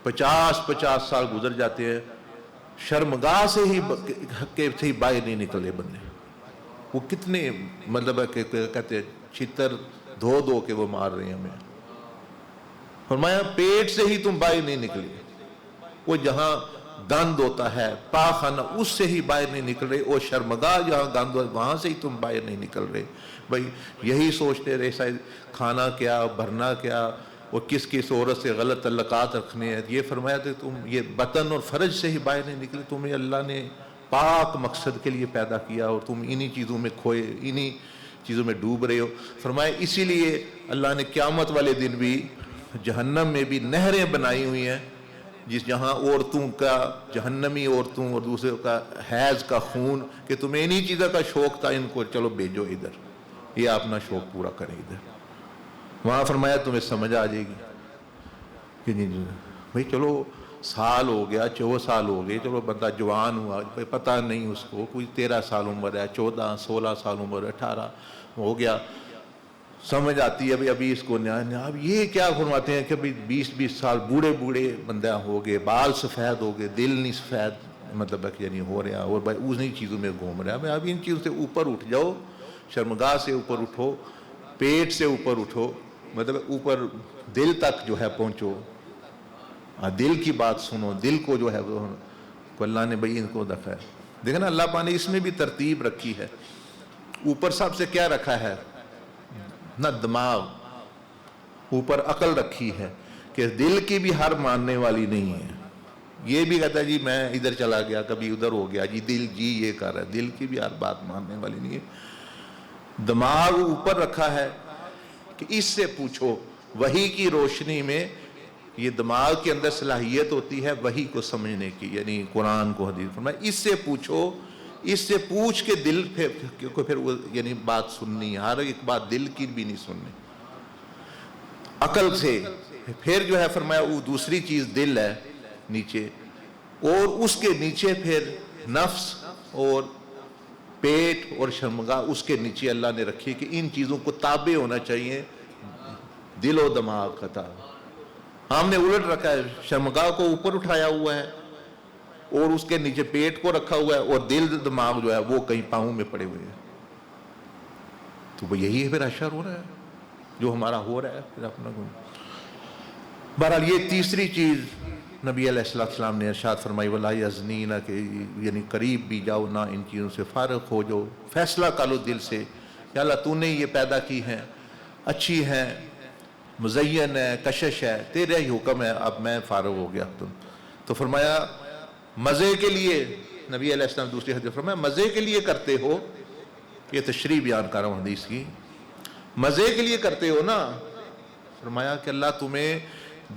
50 سال گزر جاتے ہیں شرمگاہ سے ہی باہر نہیں نکلے بندے، وہ کتنے مطلب ہے کہ کہتے ہیں چھتر دھو دھو کے وہ مار رہے ہیں ہمیں۔ فرمایا پیٹ سے ہی تم باہر نہیں نکلے، وہ جہاں گند ہوتا ہے پاخانہ اس سے ہی باہر نہیں نکل رہے، اور شرمگاہ جہاں گند ہوتا ہے وہاں سے ہی تم باہر نہیں نکل رہے۔ بھائی یہی سوچتے رہے شاید کھانا کیا بھرنا کیا اور کس عورت سے غلط تعلقات رکھنے ہیں، یہ فرمایا کہ تم یہ بطن اور فرج سے ہی باہر نہیں نکلے، تمہیں اللہ نے پاک مقصد کے لیے پیدا کیا اور تم انہی چیزوں میں کھوئے، انہی چیزوں میں ڈوب رہے ہو۔ فرمایا اسی لیے اللہ نے قیامت والے دن بھی جہنم میں بھی نہریں بنائی ہوئی ہیں، جہاں عورتوں کا جہنمی عورتوں اور دوسروں کا حیض کا خون، کہ تمہیں انہی چیزوں کا شوق تھا، ان کو چلو بھیجو ادھر، یہ اپنا شوق پورا کریں ادھر۔ وہاں فرمایا تمہیں سمجھ آ جائے گی کہ نہیں بھائی چلو سال ہو گیا 4 سال ہو گئے، چلو بندہ جوان ہوا، پتہ نہیں اس کو، کوئی 13 سال عمر ہے، 14 16 سال عمر ہے، 18 ہو گیا، سمجھ آتی ہے ابھی اس کو نیا۔ اب یہ کیا فرماتے ہیں کہ ابھی 20 سال بوڑھے بندہ ہو گئے، بال سفید ہو گئے، دل نہیں سفید مطلب ہے کہ یعنی ہو رہا، اور بھائی انہی چیزوں میں گھوم رہا ہے۔ اب ان چیزوں سے اوپر اٹھ جاؤ، شرمگاہ سے اوپر اٹھو، پیٹ سے اوپر اٹھو، مطلب اوپر دل تک جو ہے پہنچو، دل کی بات سنو، دل کو جو ہے وہ اللہ نے بھائی ان کو رکھا ہے۔ دیکھیں نا اللہ پاک نے اس میں بھی ترتیب رکھی ہے، اوپر سب سے کیا رکھا ہے نہ دماغ، اوپر عقل رکھی ہے کہ دل کی بھی ہر ماننے والی نہیں ہے، یہ بھی کہتا ہے جی میں ادھر چلا گیا کبھی ادھر ہو گیا جی دل جی یہ کر رہا ہے، دل کی بھی ہر بات ماننے والی نہیں ہے۔ دماغ اوپر رکھا ہے کہ اس سے پوچھو، وحی کی روشنی میں یہ دماغ کے اندر صلاحیت ہوتی ہے وحی کو سمجھنے کی، یعنی قرآن کو حدیث فرمایا اس سے پوچھو، اس سے پوچھ کے دل پھر وہ یعنی بات سننی ہے، ہر ایک بات دل کی بھی نہیں سننی، عقل سے پھر جو ہے فرمایا وہ دوسری چیز دل ہے نیچے، اور اس کے نیچے پھر نفس اور پیٹ اور شرمگاہ اس کے نیچے اللہ نے رکھی کہ ان چیزوں کو تابع ہونا چاہیے دل و دماغ کا تابع۔ ہم نے الٹ رکھا ہے، شرمگاہ کو اوپر اٹھایا ہوا ہے اور اس کے نیچے پیٹ کو رکھا ہوا ہے، اور دل دماغ جو ہے وہ کہیں پاؤں میں پڑے ہوئے ہیں۔ تو وہ یہی ہے پھر اشر ہو رہا ہے جو ہمارا ہو رہا ہے پھر اپنا گن۔ بہرحال یہ تیسری چیز نبی علیہ السلام نے ارشاد فرمائی وَلَا يَزْنِينَ، کہ یعنی قریب بھی جاؤ نہ ان چیزوں سے، فارغ ہو جاؤ، فیصلہ کر لو دل سے کہ اللہ تو نے یہ پیدا کی ہیں، اچھی ہیں، مزین ہے، کشش ہے، تیرا ہی حکم ہے، اب میں فارغ ہو گیا تم۔ تو فرمایا مزے کے لیے، نبی علیہ السلام دوسری حدیث فرمایا مزے کے لیے کرتے ہو، یہ تشریح بیان کر رہا ہوں حدیث کی، مزے کے لیے کرتے ہو نا، فرمایا کہ اللہ تمہیں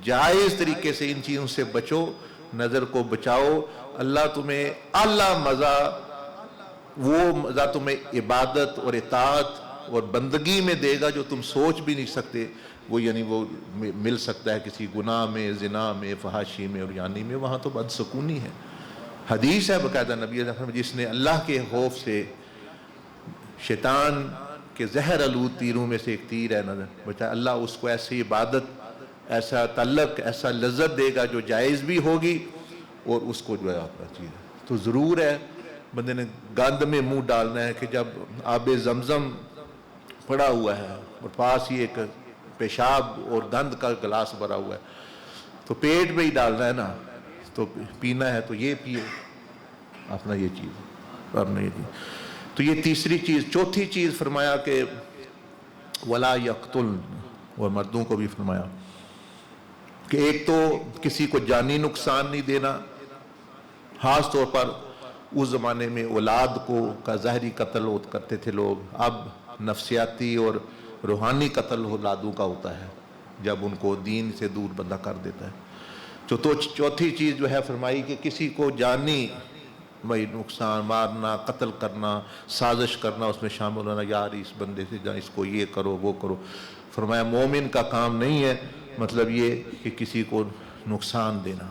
جائز طریقے سے ان چیزوں سے بچو، نظر کو بچاؤ، اللہ تمہیں اعلیٰ مزہ، وہ مزہ تمہیں عبادت اور اطاعت اور بندگی میں دے گا جو تم سوچ بھی نہیں سکتے، وہ یعنی وہ مل سکتا ہے کسی گناہ میں، زنا میں، فحاشی میں اور یعنی میں، وہاں تو بدسکونی ہے۔ حدیث ہے باقاعدہ نبی علیہ وسلم جس نے اللہ کے خوف سے شیطان کے زہر آلود تیروں میں سے ایک تیر ہے نظر بچا، اللہ اس کو ایسی عبادت، ایسا تعلق، ایسا لذت دے گا جو جائز بھی ہوگی اور اس کو جو ہے آپ کا چیز ہے۔ تو ضرور ہے بندے نے گند میں منہ ڈالنا ہے کہ جب آب زمزم پڑا ہوا ہے اور پاس ہی ایک پیشاب اور گند کا گلاس بھرا ہوا ہے تو پیٹ میں ہی ڈالنا ہے نا، تو پینا ہے تو یہ پیو اپنا یہ چیز اپنا یہ چیز۔ تو یہ تیسری چیز۔ چوتھی چیز فرمایا کہ ولا یقتل، اور مردوں کو بھی فرمایا کہ ایک تو کسی کو جانی نقصان نہیں دینا، خاص طور پر اس زمانے میں اولاد کو کا ظاہری قتل کرتے تھے لوگ، اب نفسیاتی اور روحانی قتل اولادوں کا ہوتا ہے جب ان کو دین سے دور بندہ کر دیتا ہے۔ تو چوتھی چیز جو ہے فرمائی کہ کسی کو جانی بھائی نقصان، مارنا، قتل کرنا، سازش کرنا، اس میں شامل ہونا، یار اس بندے سے جا، اس کو یہ کرو وہ کرو۔ فرمایا مومن کا کام نہیں ہے مطلب یہ کہ کسی کو نقصان دینا،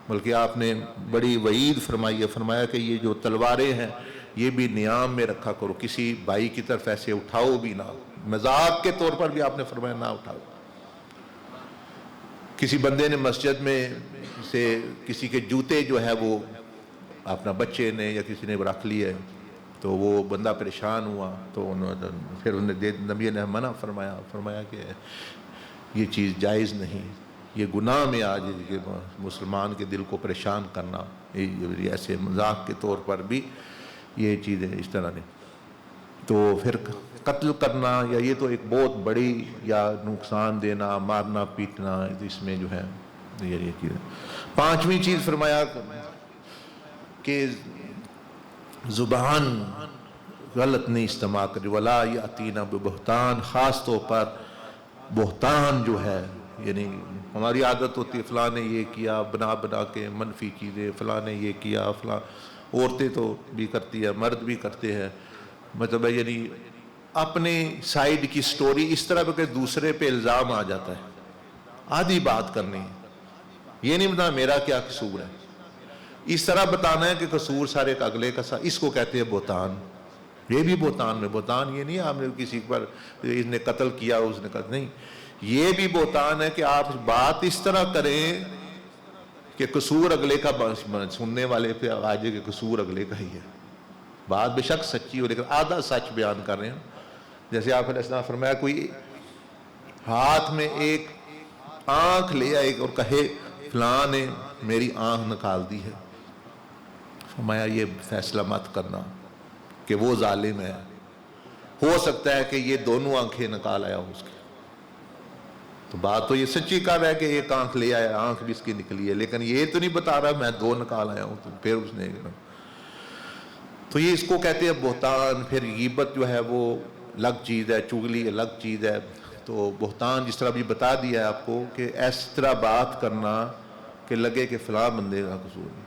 بلکہ آپ نے بڑی وعید فرمائی ہے، فرمایا کہ یہ جو تلواریں ہیں یہ بھی نیام میں رکھا کرو، کسی بھائی کی طرف ایسے اٹھاؤ بھی نہ، مذاق کے طور پر بھی آپ نے فرمایا نہ اٹھاؤ۔ کسی بندے نے مسجد میں سے کسی کے جوتے جو ہے وہ اپنا بچے نے یا کسی نے رکھ لیے تو وہ بندہ پریشان ہوا، تو پھر نبی نے منع فرمایا کہ یہ چیز جائز نہیں، یہ گناہ میں آ جائے کہ مسلمان کے دل کو پریشان کرنا، ایسے مذاق کے طور پر بھی یہ چیزیں اس طرح نے۔ تو پھر قتل کرنا یا یہ تو ایک بہت بڑی، یا نقصان دینا، مارنا پیٹنا، اس میں جو ہے یہ چیز۔ پانچویں چیز فرمایا کہ زبان غلط نہیں استعمال کری، ولا یاتینا ببہتان، خاص طور پر بہتان جو ہے، یعنی ہماری عادت ہوتی ہے فلاں نے یہ کیا، بنا کے منفی چیزیں، فلاں نے یہ کیا، فلاں، عورتیں تو بھی کرتی ہے، مرد بھی کرتے ہیں، مطلب یعنی اپنے سائیڈ کی سٹوری اس طرح کہ دوسرے پہ الزام آ جاتا ہے، آدھی بات کرنی ہے، یہ نہیں بتانا میرا کیا قصور ہے، اس طرح بتانا ہے کہ قصور سارے کا اگلے کا، اس کو کہتے ہیں بہتان۔ یہ بھی بہتان میں، بہتان یہ نہیں آپ نے کسی پر اس نے قتل کیا اس نے قتل نہیں، یہ بھی بہتان ہے کہ آپ بات اس طرح کریں کہ قصور اگلے کا، سننے والے پہ آجے کہ قصور اگلے کا ہی ہے، بات بے شک سچی ہو لیکن آدھا سچ بیان کر رہے ہیں۔ جیسے آپ علیہ السلام فرمایا کوئی ہاتھ میں ایک آنکھ لے آئے اور کہے فلاں نے میری آنکھ نکال دی ہے، فرمایا یہ فیصلہ مت کرنا کہ وہ ظالم ہے، ہو سکتا ہے کہ یہ دونوں آنکھیں نکال آیا ہو اس کی، تو بات تو یہ سچی کر رہا ہے کہ ایک آنکھ لے آیا، آنکھ بھی اس کی نکلی ہے، لیکن یہ تو نہیں بتا رہا میں دو نکال آیا ہوں، تو پھر اس نے، تو یہ اس کو کہتے ہیں بہتان۔ پھر غیبت جو ہے وہ الگ چیز ہے، چغلی الگ چیز ہے، تو بہتان جس طرح بھی بتا دیا ہے آپ کو کہ اس طرح بات کرنا کہ لگے کہ فلاں بندے کا قصور نہیں،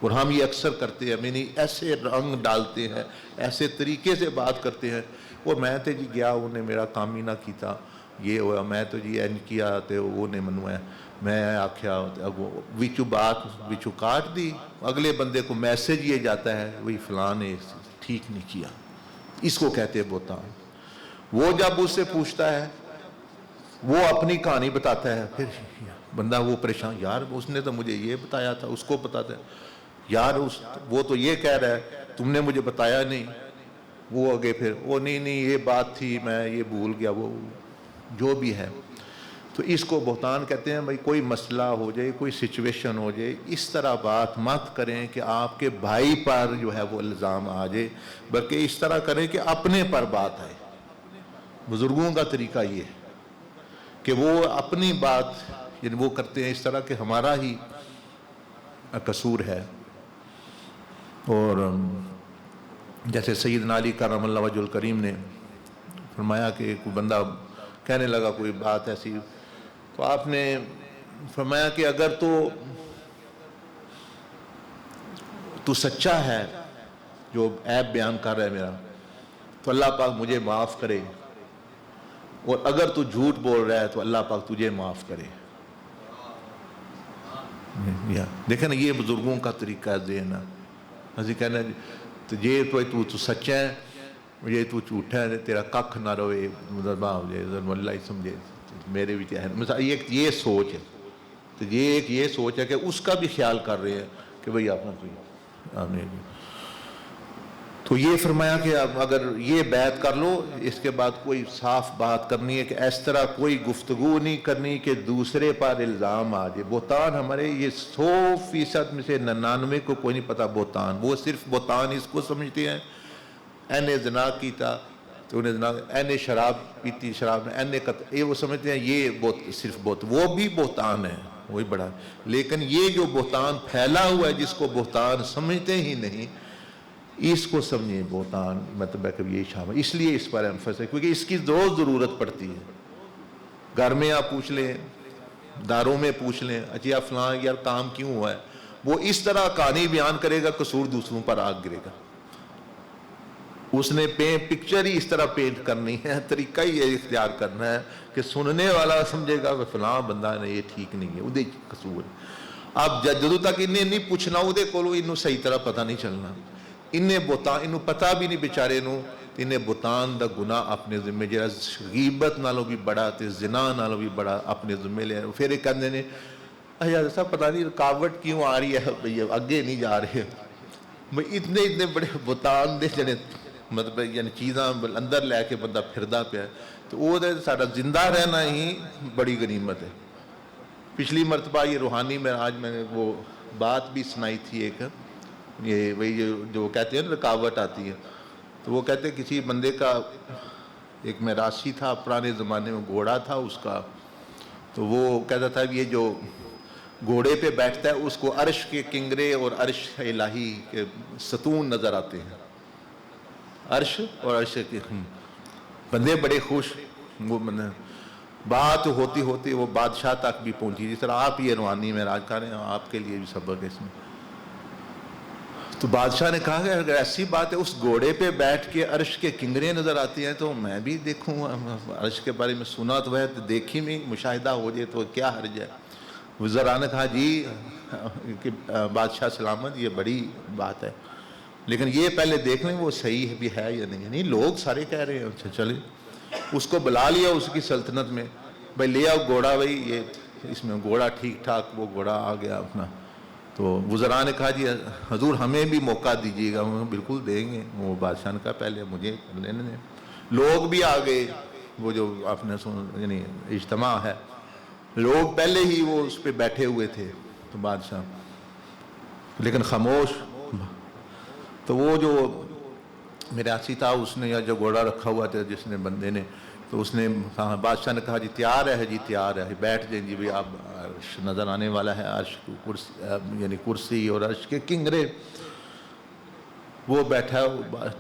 اور ہم یہ اکثر کرتے ہیں، یعنی ایسے رنگ ڈالتے ہیں، ایسے طریقے سے بات کرتے ہیں، اور میں تو جی گیا انہیں میرا کام ہی نہ کیتا، یہ ہوا، میں تو جی این کیا تو وہ نے منو ہے، میں آکھیا وچو بات وچو کاٹ دی، اگلے بندے کو میسج یہ جاتا ہے وہی فلاں نے ٹھیک نہیں کیا، اس کو کہتے ہیں بہتان۔ وہ جب اس سے پوچھتا ہے وہ اپنی کہانی بتاتا ہے، پھر بندہ وہ پریشان، یار اس نے تو مجھے یہ بتایا تھا، اس کو بتاتا ہے یار وہ تو یہ کہہ رہا ہے تم نے مجھے بتایا نہیں، وہ آگے پھر وہ نہیں یہ بات تھی میں یہ بھول گیا، وہ جو بھی ہے۔ تو اس کو بہتان کہتے ہیں۔ بھائی کوئی مسئلہ ہو جائے، کوئی سچویشن ہو جائے، اس طرح بات مت کریں کہ آپ کے بھائی پر جو ہے وہ الزام آ جائے، بلکہ اس طرح کریں کہ اپنے پر بات آئے۔ بزرگوں کا طریقہ یہ ہے کہ وہ اپنی بات یعنی وہ کرتے ہیں اس طرح کہ ہمارا ہی قصور ہے۔ اور جیسے سیدنا علی کرم اللہ وجہ الکریم نے فرمایا کہ کوئی بندہ کہنے لگا کوئی بات ایسی، تو آپ نے فرمایا کہ اگر تو سچا ہے جو عیب بیان کر رہا ہے میرا، تو اللہ پاک مجھے معاف کرے، اور اگر تو جھوٹ بول رہا ہے تو اللہ پاک تجھے معاف کرے۔ دیکھیں نا یہ بزرگوں کا طریقہ ہے دینا، ہاں کہنا تو یہ تو سچا ہے، یہ تو جھوٹا ہے، تیرا ککھ نہ روے، مذربہ ہو جائے، اللہ ہی سمجھے میرے بھی ہے، مثلا یہ سوچ ہے، تو یہ ایک یہ سوچ ہے کہ اس کا بھی خیال کر رہے ہیں کہ بھئی آپ نے تو یہ فرمایا کہ اگر یہ بیعت کر لو، اس کے بعد کوئی صاف بات کرنی ہے کہ اس طرح کوئی گفتگو نہیں کرنی کہ دوسرے پر الزام آ جائے۔ بہتان ہمارے یہ 100% میں سے 99 کو کوئی نہیں پتا بہتان، وہ صرف بہتان اس کو سمجھتے ہیں اینے زنا کیتا تو انہیں زنا، اینے شراب پیتی شراب نے، اینے قتل، یہ وہ سمجھتے ہیں یہ صرف وہ بھی بہتان ہے، وہی بڑا، لیکن یہ جو بہتان پھیلا ہوا ہے جس کو بہتان سمجھتے ہی نہیں، اس کو سمجھیں بہتان مطلب ہے کہ یہ شامل، اس لیے اس پر ایمفس ہے کیونکہ اس کی روز ضرورت پڑتی ہے. گھر میں آپ پوچھ لیں، داروں میں پوچھ لیں، اچھا فلاں یار کام کیوں ہوا ہے، وہ اس طرح کہانی بیان کرے گا، قصور دوسروں پر آگ گرے گا. اس نے پکچر ہی اس طرح پینٹ کرنی ہے، طریقہ ہی یہ اختیار کرنا ہے کہ سننے والا سمجھے گا کہ فلاں بندہ نے یہ ٹھیک نہیں ہے، وہ قصور ہے. اب جدوں تک انہیں نہیں پوچھنا وہ کولو انہوں صحیح طرح پتہ نہیں چلنا. انہیں بہتان انہوں پتہ بھی نہیں بیچارے نو، انہیں بہتان دا گناہ اپنے ذمہ جڑا غیبت نالوں بھی بڑا تے زنا نالوں بھی بڑا اپنے ذمہ لے. پھر ایک کہندے نے یار صاحب پتہ نہیں رکاوٹ کیوں آ رہی ہے بھئی اگے نہیں جا رہے. اتنے بڑے بہتان دے جڑے مطلب یعنی چیزاں اندر لے کے بندہ پھردا پیا، تو وہ سارا زندہ رہنا ہی بڑی غنیمت ہے. پچھلی مرتبہ یہ روحانی معراج میں نے وہ بات بھی سنائی تھی ایک، یہ وہی جو کہتے ہیں نا رکاوٹ آتی ہے، تو وہ کہتے ہیں کسی بندے کا ایک میراثی تھا پرانے زمانے میں، گھوڑا تھا اس کا، تو وہ کہتا تھا یہ جو گھوڑے پہ بیٹھتا ہے اس کو عرش کے کنگرے اور عرش الہی کے ستون نظر آتے ہیں. عرش اور عرش کے بندے بڑے خوش. وہ بات ہوتی ہوتی وہ بادشاہ تک بھی پہنچی، جس طرح آپ یہ روحانی معراج کر رہے ہیں، آپ کے لیے بھی سبق ہے اس میں. تو بادشاہ نے کہا کہ اگر ایسی بات ہے اس گھوڑے پہ بیٹھ کے عرش کے کنگرے نظر آتی ہیں تو میں بھی دیکھوں. عرش کے بارے میں سنا تو ہے، دیکھی میں مشاہدہ ہو جائے تو کیا حرج ہے. وزراء نے کہا جی کہ بادشاہ سلامت یہ بڑی بات ہے، لیکن یہ پہلے دیکھ لیں وہ صحیح بھی ہے یا نہیں. نہیں لوگ سارے کہہ رہے ہیں. اچھا چلے اس کو بلا لیا اس کی سلطنت میں، بھائی لے آؤ گھوڑا، بھائی یہ اس میں گھوڑا ٹھیک ٹھاک، وہ گھوڑا آ گیا اپنا. تو وزراء نے کہا جی حضور ہمیں بھی موقع دیجیے گا. بالکل دیں گے. وہ بادشاہ نے کہا پہلے مجھے لینے دیں. لوگ بھی آ گئے، وہ جو آپ نے یعنی اجتماع ہے، لوگ پہلے ہی وہ اس پہ بیٹھے ہوئے تھے. تو بادشاہ لیکن خاموش. تو وہ جو میراثی تھا اس نے یا جو گھوڑا رکھا ہوا تھا جس نے بندے نے، تو اس نے بادشاہ نے کہا جی تیار ہے، جی تیار ہے، بیٹھ جائیں. جی بھائی آپ عرش نظر آنے والا ہے، عرش کرسی یعنی کرسی اور عرش کے کنگرے. وہ بیٹھا،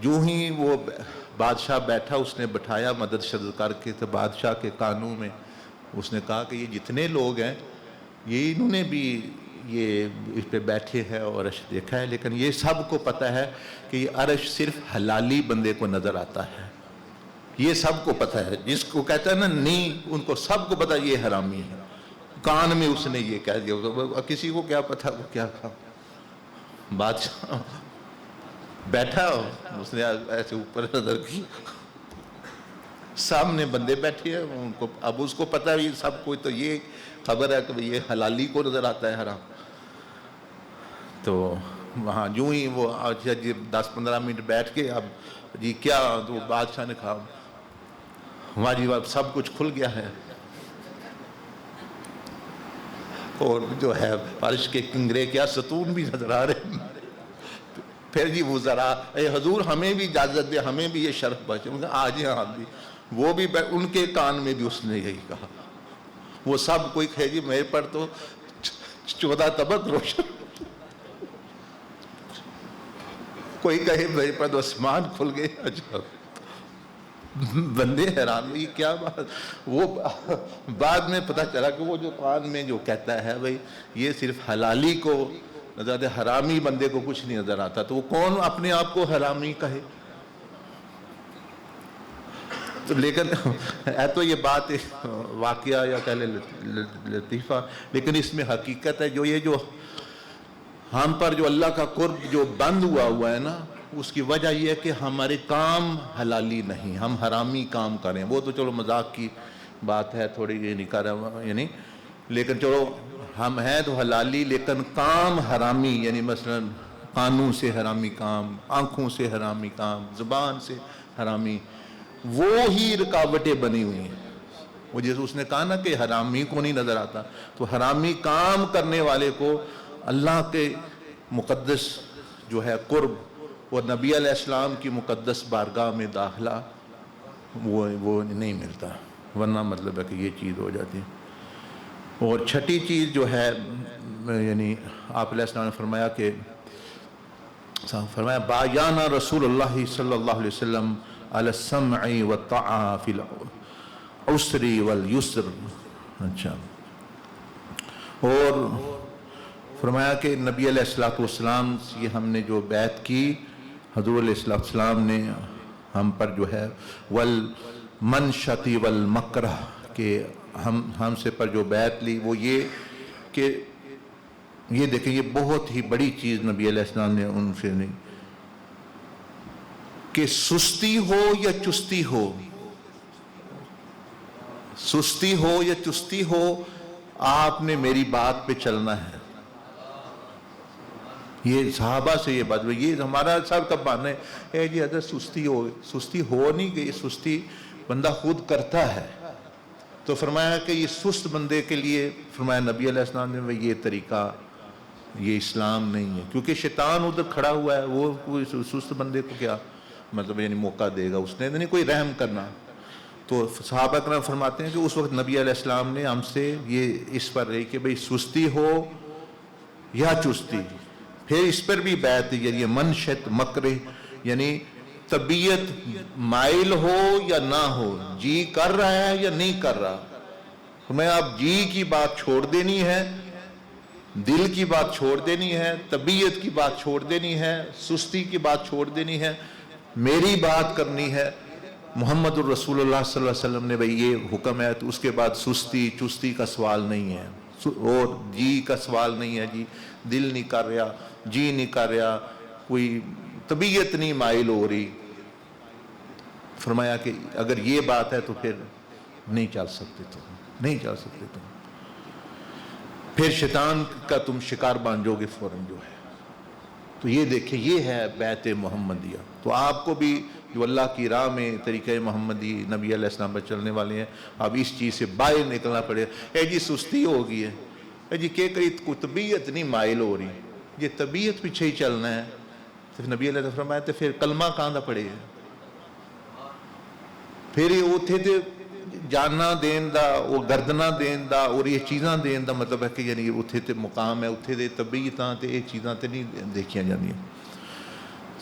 جو ہی وہ بادشاہ بیٹھا اس نے بٹھایا مدد شدت کر کے. تو بادشاہ کے کانوں میں اس نے کہا کہ یہ جتنے لوگ ہیں یہ انہوں نے بھی یہ اس پہ بیٹھے ہیں اور عرش دیکھا ہے، لیکن یہ سب کو پتہ ہے کہ یہ عرش صرف حلالی بندے کو نظر آتا ہے. یہ سب کو پتہ ہے. جس کو کہتا ہے نا نہیں، ان کو سب کو پتہ ہے یہ حرامی ہے. کان میں اس نے یہ کہہ دیا، کسی کو کیا پتہ وہ کیا کہا. بادشاہ بیٹھا، اس نے ایسے اوپر نظر کی، سامنے بندے بیٹھے ہیں ان کو. اب اس کو پتہ ہے یہ سب کو تو یہ خبر ہے کہ یہ حلالی کو نظر آتا ہے حرام. تو وہاں جو ہی وہ 10-15 منٹ بیٹھ کے اب جی کیا، تو بادشاہ نے کہا وہاں جی سب کچھ کھل گیا ہے اور جو ہے عرش کے کنگرے کیا ستون بھی نظر آ رہے ہیں. پھر جی وزراء اے حضور ہمیں بھی اجازت دے، ہمیں بھی یہ شرف بچے. آج یہاں بھی وہ بھی ان کے کان میں بھی اس نے یہی کہا. وہ سب کوئی کہے جی میرے پر تو 14 طبق روشن، کوئی کہے میرے پر تو آسمان کھل گئے. اچھا بندے حیران ہوئی کیا بات. وہ بعد میں پتہ چلا کہ وہ جو قرآن میں جو کہتا ہے بھائی یہ صرف حلالی کو نظر آتا ہے، حرامی بندے کو کچھ نہیں نظر آتا. تو وہ کون اپنے آپ کو حرامی کہے. تو لیکن ہے تو یہ بات واقعہ یا کہہ لے لطیفہ، لیکن اس میں حقیقت ہے. جو یہ جو ہم پر جو اللہ کا قرب جو بند ہوا ہے نا، اس کی وجہ یہ ہے کہ ہمارے کام حلالی نہیں، ہم حرامی کام کریں. وہ تو چلو مذاق کی بات ہے تھوڑی، یہ نہیں کر رہا یعنی، لیکن چلو ہم ہیں تو حلالی لیکن کام حرامی، یعنی مثلا قانون سے حرامی کام، آنکھوں سے حرامی کام، زبان سے حرامی، وہ ہی رکاوٹیں بنی ہوئی ہیں. وہ جیسے اس نے کہا نا کہ حرامی کو نہیں نظر آتا، تو حرامی کام کرنے والے کو اللہ کے مقدس جو ہے قرب اور نبی علیہ السلام کی مقدس بارگاہ میں داخلہ وہ نہیں ملتا. ورنہ مطلب ہے کہ یہ چیز ہو جاتی ہے. اور چھٹی چیز جو ہے یعنی آپ علیہ السلام نے فرمایا کہ فرمایا بایانا رسول اللہ صلی اللہ علیہ وسلم علی السمع والطاعہ فی العسر والیسر. اچھا، اور فرمایا کہ نبی علیہ الصلوۃ والسلام سے ہم نے جو بیعت کی، حضور علیہ الصلوۃ والسلام نے ہم پر جو ہے والمنشط والمکرہ، کہ ہم سے پر جو بیعت لی وہ یہ کہ یہ دیکھیں یہ بہت ہی بڑی چیز نبی علیہ السلام نے ان سے نہیں، کہ سستی ہو یا چستی ہو، سستی ہو یا چستی ہو، آپ نے میری بات پہ چلنا ہے. یہ صحابہ سے یہ بات، یہ ہمارا سب کا ماننا ہے جی اگر سستی ہو نہیں کہ یہ سستی بندہ خود کرتا ہے. تو فرمایا کہ یہ سست بندے کے لیے، فرمایا نبی علیہ السلام نے یہ طریقہ، یہ اسلام نہیں ہے، کیونکہ شیطان ادھر کھڑا ہوا ہے، وہ کوئی سست بندے کو کیا مطلب یعنی موقع دے گا، اس نے نہیں کوئی رحم کرنا. تو صحابہ کرام فرماتے ہیں کہ اس وقت نبی علیہ السلام نے ہم سے یہ اس پر رہی کہ بھئی سستی ہو یا چستی. پھر اس پر بھی بیعت دی، یہ منشط مکرہ، یعنی طبیعت مائل ہو یا نہ ہو، جی کر رہا ہے یا نہیں کر رہا. ہمیں آپ جی کی بات چھوڑ دینی ہے، دل کی بات چھوڑ دینی ہے، طبیعت کی بات چھوڑ دینی ہے، سستی کی بات چھوڑ دینی ہے، میری بات کرنی ہے. محمد الرسول اللہ صلی اللہ علیہ وسلم نے بھئی یہ حکم ہے، تو اس کے بعد سستی چستی کا سوال نہیں ہے، اور جی کا سوال نہیں ہے. جی دل نہیں کر رہا، جی نہیں کر رہا، کوئی طبیعت نہیں مائل ہو رہی. فرمایا کہ اگر یہ بات ہے تو پھر نہیں چل سکتے، نہیں چل سکتے تم، پھر شیطان کا تم شکار بن جاؤ گے فوراً جو ہے. تو یہ دیکھیں یہ ہے بیعت محمدیہ. تو آپ کو بھی جو اللہ کی راہ میں طریقہ محمدی نبی علیہ السلام پر چلنے والے ہیں، اب اس چیز سے باہر نکلنا پڑے. اے جی سستی ہو گئی ہے، اے جی کہ کوئی طبیعت نہیں مائل ہو رہی، یہ طبیعت پیچھے ہی چلنا ہے. تو نبی علیہ السلام فرمایا تو پھر کلمہ کہاں دا پڑے گا، پھر یہ اتھے تے جاننا دین دا، وہ گردنا دین دا، اور یہ چیزاں دین دا مطلب ہے کہ یعنی اتھے تے مقام ہے، اتھے دے طبیعتاں تے یہ چیزاں تے نہیں دیکھیاں جاندیاں.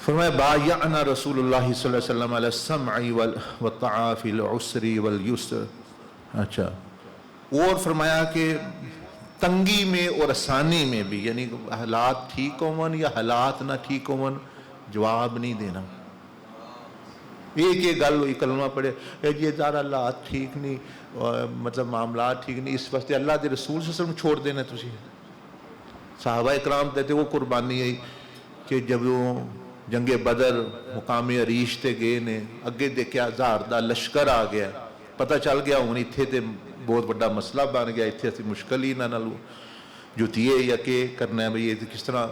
فرمایا بایعنا رسول اللہ صلی اللہ علیہ وسلم علی السمع والطاعہ فی العسر والیسر. اچھا، اور فرمایا کہ تنگی میں اور آسانی میں بھی، یعنی حالات ٹھیک ہون یا حالات نہ ٹھیک ہون، جواب نہیں دینا. ایک گل ہوئی کلمہ پڑھے، یہ ذرا حالات ٹھیک نہیں، مطلب معاملات ٹھیک نہیں، اس واسطے اللہ دے رسول صلی اللہ علیہ وسلم چھوڑ دینا. تسی صحابہ اکرام کہتے وہ قربانی ہے کہ جب وہ جنگ بدر مقام عریش تے گئے نے، اگے دیکھیا ہزار دا لشکر آ گیا، پتہ چل گیا ہوں اتھے تے بہت بڑا مسئلہ بن گیا، اتھے سے مشکل ہی نہ لو جتیے یا کہ کرنا ہے بھئی یہ کس طرح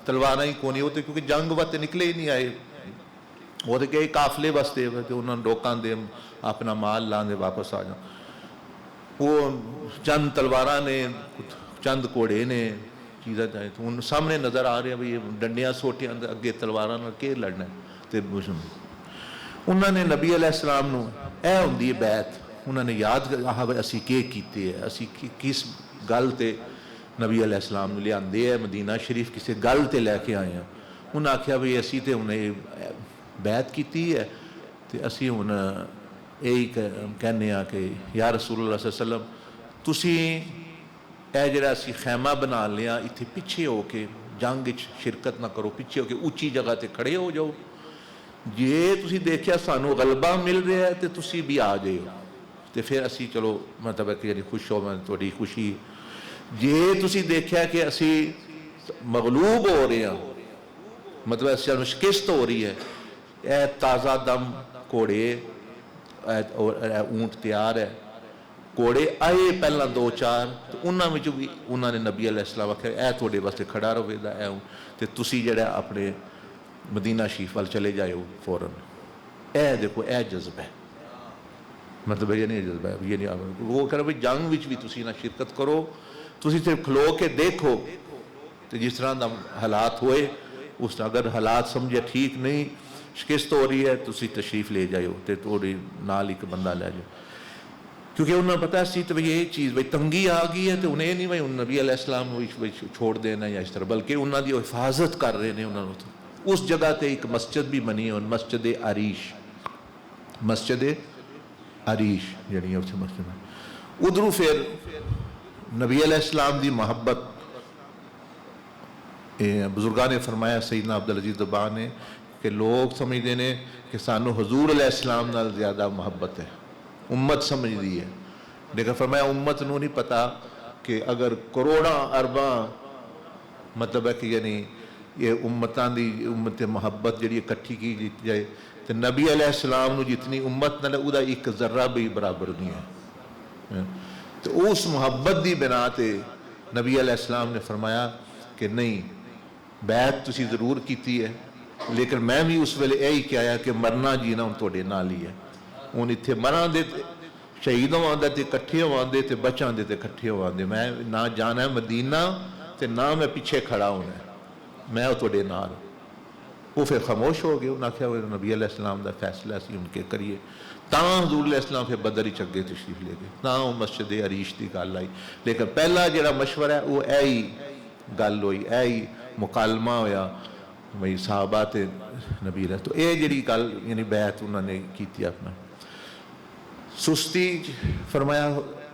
تلواریں ہی کونی ہوتے، کیونکہ جنگ وقت نکلے ہی نہیں آئے. وہ تو کہ قافلے واسطے انہوں نے روکاں دے اپنا مال لان دے واپس آ جاؤ. وہ چند تلواراں نے، چند کوڑے نے چیزیں چاہے تو ان سامنے نظر آ رہے ہیں بھئی یہ ڈنڈیاں سوٹیاں اگے تلواراں نال کے لڑنا ہے. انہوں نے نبی علیہ السلام نو اے ہوندی ہے بیعت، انہوں نے یاد کہا بھئی اسی کے کیتے ہیں، اسی کس گل تے نبی علیہ السلام نے لے آندے ہیں مدینہ شریف، کسے گل تے لے کے آئے ہیں. انہوں نے آکھیا بھئی اسی تے انہیں بیعت کیتی ہے تے اسی انہوں یہی کہنے ہیں کہ یا رسول اللہ صلی اللہ علیہ وسلم تسی اے جڑا اسی خیمہ بنا لیا اتھے پیچھے ہو کے جنگ شرکت نہ کرو، پیچھے ہو کے اونچی جگہ تے کھڑے ہو جاؤ، جے تسی دیکھیا سانو غلبہ مل رہا ہے تے تسی بھی آ جائے ہو تے پھر اسی چلو مطلب ہے کہ یعنی خوش ہو، میں تھوڑی خوشی. جے تسی دیکھیا کہ اسی مغلوب ہو رہے ہیں، مطلب اسی شکست ہو رہی ہے، اے تازہ دم کوڑے اونٹ تیار ہے، کوڑے آئے پہلا دو چار، تو انہاں میں جو بھی انہوں نے نبی علیہ السلام آکھیا اے تھوڑے واسطے کھڑا رہے دا اے تے تسی جڑا اپنے مدینہ شریف وال چلے جائے ہو فوراً. اے دیکھو اے جذبہ ہے، مطلب یہ نہیں جذبہ ہے، یہ نہیں وہ کہہ رہے بھئی جنگ وچ بھی تسی نہ شرکت کرو، تسی صرف کھلو کے دیکھو تو جس طرح دا حالات ہوئے اس اگر حالات سمجھے ٹھیک نہیں، شکست ہو رہی ہے تسی تشریف لے جائے ہو تے تھوڑی نال ایک بندہ لے جائے. کیونکہ انہوں نے پتا ہے سی تو یہ چیز بھئی تنگی آ گئی ہے تو انہیں نہیں بھئی نبی علیہ السلام چھوڑ دینا یا اس طرح، بلکہ انہوں نے حفاظت کر رہے ہیں انہوں نے. اس جگہ تے ایک مسجد بھی بنی ہے، مسجد عریش، مسجد عریش جڑی اتنے مسجد ہے۔ ادھروں پھر نبی علیہ السلام دی محبت بزرگاں نے فرمایا، سیدنا عبدالعزیز دبا نے، کہ لوگ سمجھتے ہیں کہ سانو حضور علیہ السلام نال زیادہ محبت ہے، امت سمجھ دی ہے، لیکن فرمایا امت نو نہیں پتا کہ اگر کروڑاں ارباں مطلب ہے کہ یعنی یہ امتان دی امت محبت جڑی اکٹھی کی جائے تو نبی علیہ السلام نو جتنی امت نال او دا ایک ذرہ بھی برابر نہیں ہے۔ تو اس محبت دی بنا تے نبی علیہ السلام نے فرمایا کہ نہیں بیعت تسی ضرور کیتی ہے، لیکن میں بھی اس ویلے یہی کہا کہ مرنا جینا ہوں تھوڑے نال ہی ہے، ہوں اتنے مراں دے شہید ہوں آندے تے کٹھے ہوں آندے تے بچاں دے تے کٹھے ہوں آندے، میں نہ جانا ہے مدینہ تے نہ میں پیچھے کھڑا ہونا ہے، میں وہ تھوڑے نال۔ وہ پھر خاموش ہو گئے، انہوں نے کہا نبی علیہ السلام دا فیصلہ سی ان کے کریے، تاں حضور علیہ السلام پھر بدر ہی چگے تشریف لے گئے، تاں وہ مسجد عریش دی گل آئی، لیکن پہلا جڑا مشورہ ہے وہ ایہی گل ہوئی، ایہی مکالمہ ہویا بھئی صحابہ تے نبی علیہ، تو اے جڑی گل یعنی بیعت انہوں نے کیتی اپنا سستی فرمایا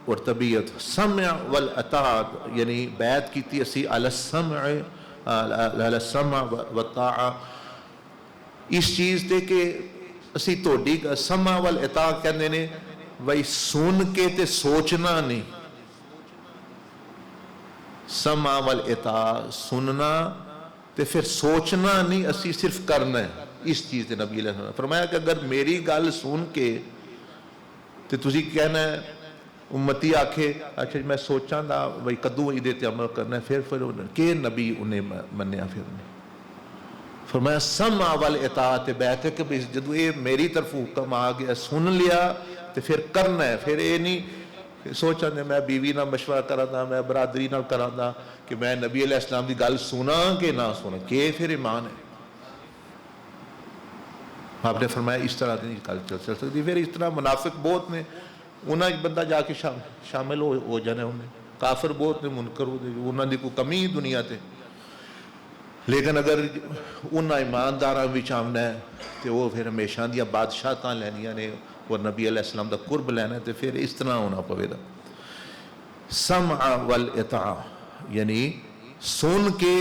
اور طبیعت، سمع والاطاعت یعنی بیعت کیتی اسی علی السمع والطاعہ، اس چیز دے کہ اسی توڑی سمع والاطاعت کہنے نے بھئی سن کے تے سوچنا نہیں، سمع والاطاعت سننا تے پھر سوچنا نہیں، اسی صرف کرنا ہے، اس چیز دے نبی علیہ السلام نے فرمایا کہ اگر میری گل سن کے تے تسی کہنا ہے امتی آکھے اچھا میں سوچاں دا بھئی کدوں ایدے تے عمل کرنا ہے، پھر کہ نبی انہیں منیا پھر انہیں فرمایا سمع والاطاعت بیعت ہے کہ جدو یہ میری طرف حکم آ گیا سن لیا تے پھر کرنا ہے، پھر یہ نہیں سوچاں دے میں بیوی نہ مشورہ کراں دا، میں برادری نہ کراں دا کہ میں نبی علیہ السلام دی گل سنا کہ نہ سنا، کہ پھر ایمان ہے۔ آپ نے فرمایا اس طرح نہیں گل چل سکتی، پھر اس طرح منافق بہت نے، انہاں بندہ جا کے شامل ہو جانے، انہیں کافر بہت نے، منکر ہو دے، انہاں دی کوئی کمی دنیا تے، لیکن اگر انہاں ایمانداراں وچ آمنا ہے تو وہ پھر ہمیشہ دیا بادشاہتاں لینیاں نے اور نبی علیہ السلام دا قرب لینا ہے، تو پھر اس طرح ہونا پوے گا۔ سمع والاطاع یعنی سن کے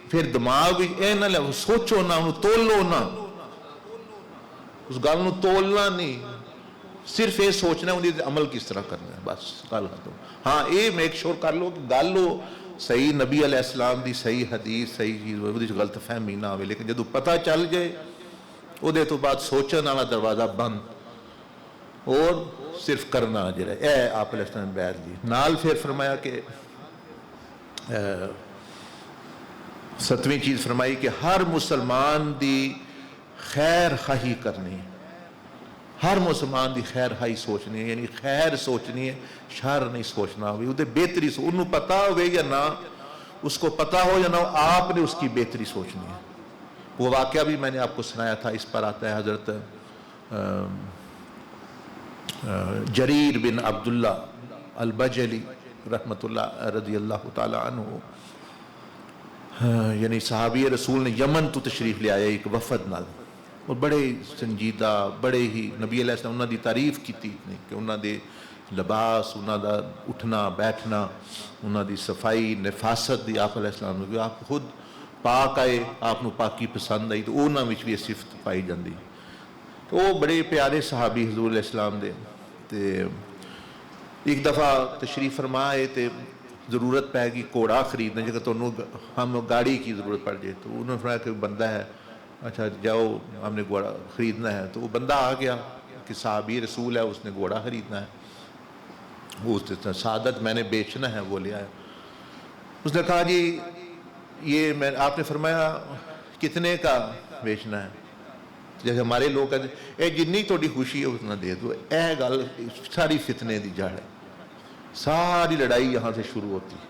پھر دماغ بھی اے نہ لے سوچو نہ، انہوں تولو نہ، اس گل نو تولنا نہیں، صرف یہ سوچنا ہے انہیں عمل کس طرح کرنا ہے، بس گل ختم۔ ہاں یہ میک شور کر لو کہ گل ہو صحیح نبی علیہ السلام دی صحیح حدیث صحیح چیز ہوئے، غلط فہمی نہ ہوئے، لیکن جدو پتہ چل جائے وہ دے تو بعد سوچن والا دروازہ بند اور صرف کرنا جڑا اے آپ علیہ السلام بیعت دی نال۔ پھر فرمایا کہ ستویں چیز فرمائی کہ ہر مسلمان دی خیر خواہی کرنی ہے، ہر مسلمان دی خیر خواہی سوچنی ہے، یعنی خیر سوچنی ہے، شر نہیں سوچنا ہوئی، وہ بہتری انہوں پتہ ہوئے یا نہ، اس کو پتہ ہو یا نہ، آپ نے اس کی بہتری سوچنی ہے۔ وہ واقعہ بھی میں نے آپ کو سنایا تھا، اس پر آتا ہے حضرت جریر بن عبداللہ البجلی رحمت اللہ رضی اللہ تعالی عنہ، یعنی صحابی رسول نے یمن تو تشریف لے آیا ایک وفد نال، اور بڑے سنجیدہ بڑے ہی نبی علیہ السلام انہوں دی تعریف کی تھی کہ انہوں دے لباس، انہوں دا اٹھنا بیٹھنا، انہوں دی صفائی نفاست دی آپ علیہ السلام نے، آپ خود پاک آئے، آپ نے پاکی پسند آئی، تو انہوں نے بھی صفت پائی جاندی، تو وہ بڑے پیارے صحابی حضور علیہ السلام دے۔ ایک دفعہ تشریف فرما آئے تے ضرورت پہ گی گھوڑا خریدنا، جگہ تو ہم گاڑی کی ضرورت پڑ جائے، تو انہوں نے فرمایا کہ بندہ ہے اچھا جاؤ ہم نے گھوڑا خریدنا ہے، تو وہ بندہ آ گیا کہ صحابی رسول ہے، اس نے گھوڑا خریدنا ہے، وہ اس نے سعادت میں نے بیچنا ہے، وہ لے آیا۔ اس نے کہا جی یہ میں آپ نے فرمایا کتنے کا بیچنا ہے، جیسے ہمارے لوگ کہتے ہیں اے جنی تھوڑی خوشی ہے اتنا دے دو، اے گل ساری فتنے دی جڑ ہے، ساری لڑائی یہاں سے شروع ہوتی ہے۔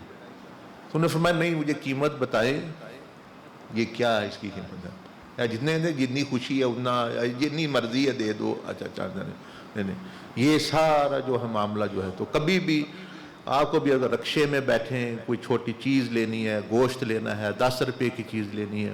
تو انہوں نے فرمایا نہیں مجھے قیمت بتائیں، یہ کیا ہے اس کی قیمت ہے، جتنے جتنی خوشی ہے اتنا، جتنی مرضی ہے دے دو، اچھا اچھا نہیں، یہ سارا جو ہے معاملہ جو ہے، تو کبھی بھی آپ کو بھی اگر رکشے میں بیٹھیں کوئی چھوٹی چیز لینی ہے، گوشت لینا ہے، 10 روپے کی چیز لینی ہے،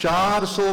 400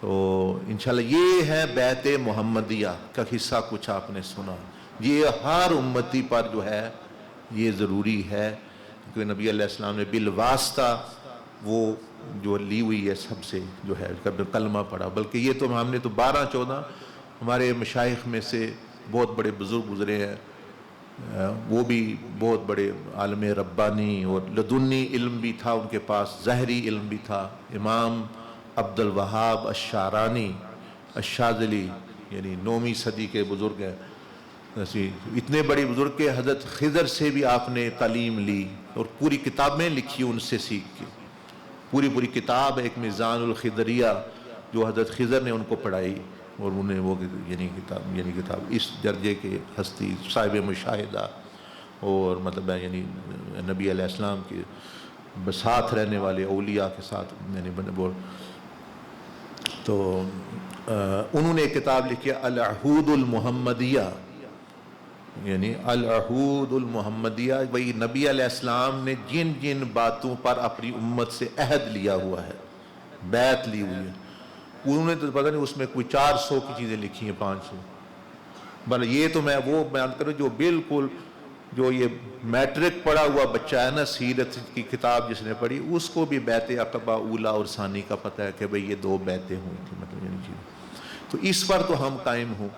تو انشاءاللہ یہ ہے بیعت محمدیہ کا حصہ کچھ آپ نے سنا. یہ ہر امتی پر جو ہے یہ ضروری ہے، کیونکہ نبی علیہ السلام نے بالواسطہ وہ جو لی ہوئی ہے سب سے جو ہے کلمہ پڑھا. بلکہ یہ تو ہم نے تو 12-14 ہمارے مشائخ میں سے بہت بڑے بزرگ گزرے ہیں، وہ بھی بہت بڑے عالم ربانی اور لدنی علم بھی تھا ان کے پاس، ظاہری علم بھی تھا. امام عبد الوہاب الشعرانی الشاذلی یعنی 9ویں صدی کے بزرگ ہیں. اتنے بڑے بزرگ کے حضرت خضر سے بھی آپ نے تعلیم لی اور پوری کتابیں لکھی ان سے سیکھ کے. پوری کتاب ایک میزان الخضریہ جو حضرت خضر نے ان کو پڑھائی، اور انہیں وہ یعنی کتاب اس درجے کے ہستی صاحب مشاہدہ اور مطلب یعنی نبی علیہ السلام کے ساتھ رہنے والے اولیاء کے ساتھ یعنی تو انہوں نے ایک کتاب لکھی العہود المحمدیہ، یعنی العہود المحمدیہ. وہی نبی علیہ السلام نے جن جن باتوں پر اپنی امت سے عہد لیا ہوا ہے، بیعت لی ہوئی ہے، انہوں نے تو پتہ نہیں اس میں کوئی 400 کی چیزیں لکھی ہیں، 500. بل یہ تو میں وہ بیان کروں جو بالکل جو یہ میٹرک پڑھا ہوا بچہ ہے نا، سیرت کی کتاب جس نے پڑھی اس کو بھی بیعت عقبہ اولیٰ اور ثانی کا پتہ ہے کہ بھئی یہ 2 بیعتیں ہوئی تھیں. مطلب یعنی چیز تو اس پر تو ہم قائم ہوں.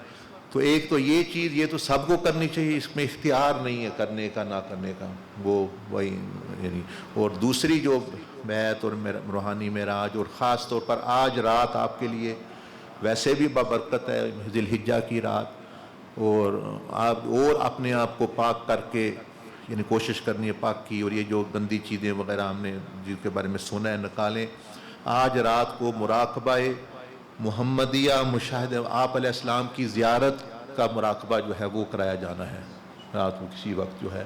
تو ایک تو یہ چیز یہ تو سب کو کرنی چاہیے، اس میں اختیار نہیں ہے کرنے کا نہ کرنے کا، وہ وہی یعنی. اور دوسری جو بیعت اور روحانی معراج، اور خاص طور پر آج رات آپ کے لیے ویسے بھی بابرکت ہے، ذی الحجہ کی رات، اور آپ اور اپنے آپ کو پاک کر کے یعنی کوشش کرنی ہے پاک کی، اور یہ جو گندی چیزیں وغیرہ ہم نے جن کے بارے میں سنا ہے نکالیں. آج رات کو مراقبہ محمدیہ مشاہدہ آپ علیہ السلام کی زیارت کا مراقبہ جو ہے وہ کرایا جانا ہے رات کو کسی وقت جو ہے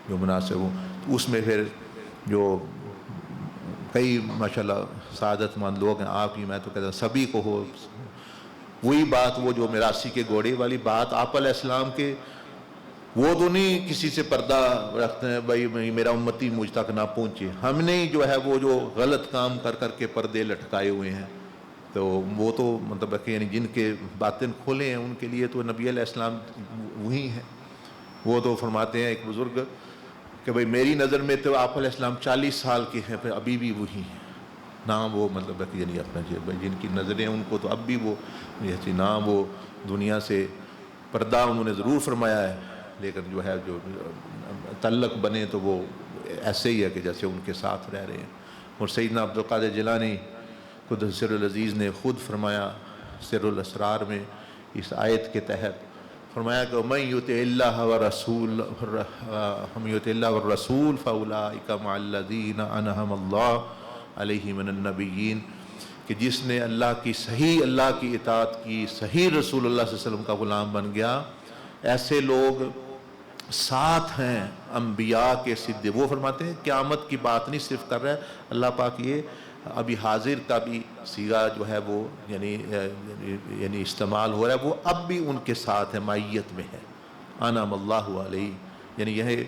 جو مناسب ہو. اس میں پھر جو کئی ماشاءاللہ سعادت مند لوگ ہیں، آپ ہی میں تو کہتا ہوں سبھی کو ہو وہی بات، وہ جو میراثی کے گھوڑے والی بات آپ علیہ السلام کے، وہ تو نہیں کسی سے پردہ رکھتے ہیں بھائی میرا امتی مجھ تک نہ پہنچے. ہم نے جو ہے وہ جو غلط کام کر کے پردے لٹکائے ہوئے ہیں، تو وہ تو مطلب کہ یعنی جن کے باطن کھولے ہیں ان کے لیے تو نبی علیہ السلام وہی ہیں. وہ تو فرماتے ہیں ایک بزرگ کہ بھئی میری نظر میں تو آپ علیہ السلام 40 سال کے ہیں، پھر ابھی بھی وہی ہیں. نام وہ مطلب کہ یعنی اپنا جن کی نظریں ان کو تو اب بھی وہ نام وہ دنیا سے پردہ انہوں نے ضرور فرمایا ہے، لیکن جو ہے جو تعلق بنے تو وہ ایسے ہی ہے کہ جیسے ان کے ساتھ رہ رہے ہیں. اور سیدنا عبدالقادر جیلانی قدس سر العزیز نے خود فرمایا سر الاسرار میں اس آیت کے تحت فرمایا کہ من یطع اللہ والرسول فاولئک مع الذین انعم اللہ علیہم من النبیین، کہ جس نے اللہ کی اطاعت کی، صحیح رسول اللہ صلی اللہ علیہ وسلم کا غلام بن گیا، ایسے لوگ ساتھ ہیں انبیاء کے صدیق. وہ فرماتے ہیں قیامت کی بات نہیں صرف کر رہا ہے اللہ پاک، یہ ابھی حاضر کا بھی صیغہ جو ہے وہ یعنی استعمال ہو رہا ہے، وہ اب بھی ان کے ساتھ ہے، معیت میں ہے. انعم اللہ علیہ، یعنی یہ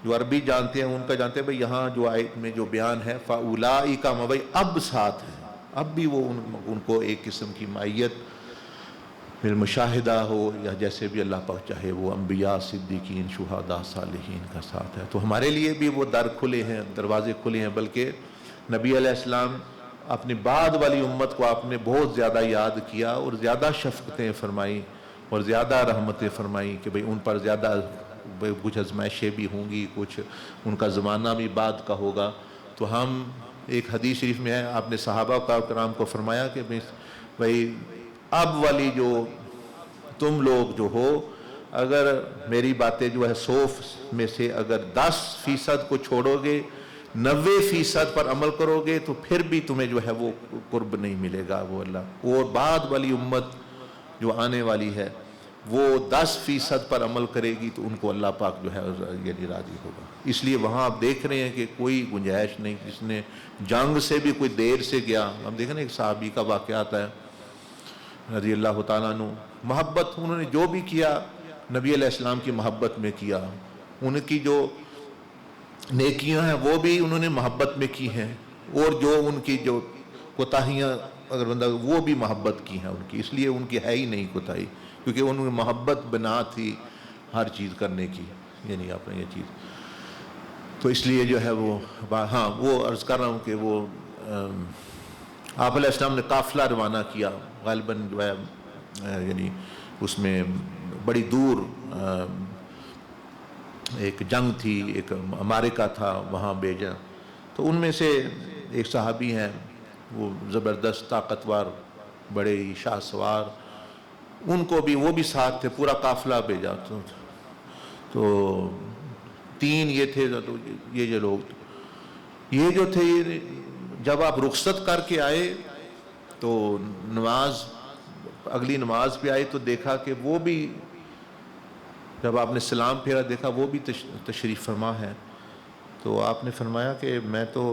جو عربی جانتے ہیں ان کا جانتے ہیں بھئی یہاں جو آیت میں جو بیان ہے فاولئک بھئی اب ساتھ ہے، اب بھی وہ ان کو ایک قسم کی معیت بالمشاہدہ ہو یا جیسے بھی اللہ پاک چاہے، وہ انبیاء صدیقین شہداء صالحین کا ساتھ ہے. تو ہمارے لیے بھی وہ در کھلے ہیں، دروازے کھلے ہیں. بلکہ نبی علیہ السلام اپنی بعد والی امت کو آپ نے بہت زیادہ یاد کیا اور زیادہ شفقتیں فرمائیں اور زیادہ رحمتیں فرمائیں کہ بھئی ان پر زیادہ کچھ آزمائشیں بھی ہوں گی، کچھ ان کا زمانہ بھی بعد کا ہوگا. تو ہم ایک حدیث شریف میں ہے آپ نے صحابہ کرام کو فرمایا کہ بھئی اب والی جو تم لوگ جو ہو، اگر میری باتیں جو ہے 100 میں سے اگر 10% کو چھوڑو گے، 90% پر عمل کرو گے تو پھر بھی تمہیں جو ہے وہ قرب نہیں ملے گا وہ اللہ. اور بعد والی امت جو آنے والی ہے وہ 10% پر عمل کرے گی تو ان کو اللہ پاک جو ہے یعنی راضی ہوگا. اس لیے وہاں آپ دیکھ رہے ہیں کہ کوئی گنجائش نہیں. جس نے جنگ سے بھی کوئی دیر سے گیا، ہم دیکھیں نا ایک صحابی کا واقعات ہے رضی اللہ تعالیٰ عنہ، محبت انہوں نے جو بھی کیا نبی علیہ السلام کی محبت میں کیا، ان کی جو نیکیاں ہیں وہ بھی انہوں نے محبت میں کی ہیں، اور جو ان کی جو کوتاہیاں اگر بندہ وہ بھی محبت کی ہیں ان کی، اس لیے ان کی ہے ہی نہیں کوتاہی، کیونکہ ان میں محبت بنا تھی ہر چیز کرنے کی، یعنی آپ نے یہ چیز، تو اس لیے جو ہے وہ ہاں وہ عرض کر رہا ہوں کہ وہ آپ علیہ السلام نے قافلہ روانہ کیا، غالباً جو ہے یعنی اس میں بڑی دور ایک جنگ تھی، ایک معرکہ تھا، وہاں بھیجا، تو ان میں سے ایک صحابی ہیں وہ زبردست طاقتور، بڑے ہی شاہ سوار، ان کو بھی وہ بھی ساتھ تھے، پورا قافلہ بھیجا، تو 3 یہ تھے، تو یہ جو لوگ یہ جو تھے، جب آپ رخصت کر کے آئے تو نماز، اگلی نماز پہ آئے تو دیکھا کہ وہ بھی، جب آپ نے سلام پھیرا دیکھا وہ بھی تشریف فرما ہے، تو آپ نے فرمایا کہ میں تو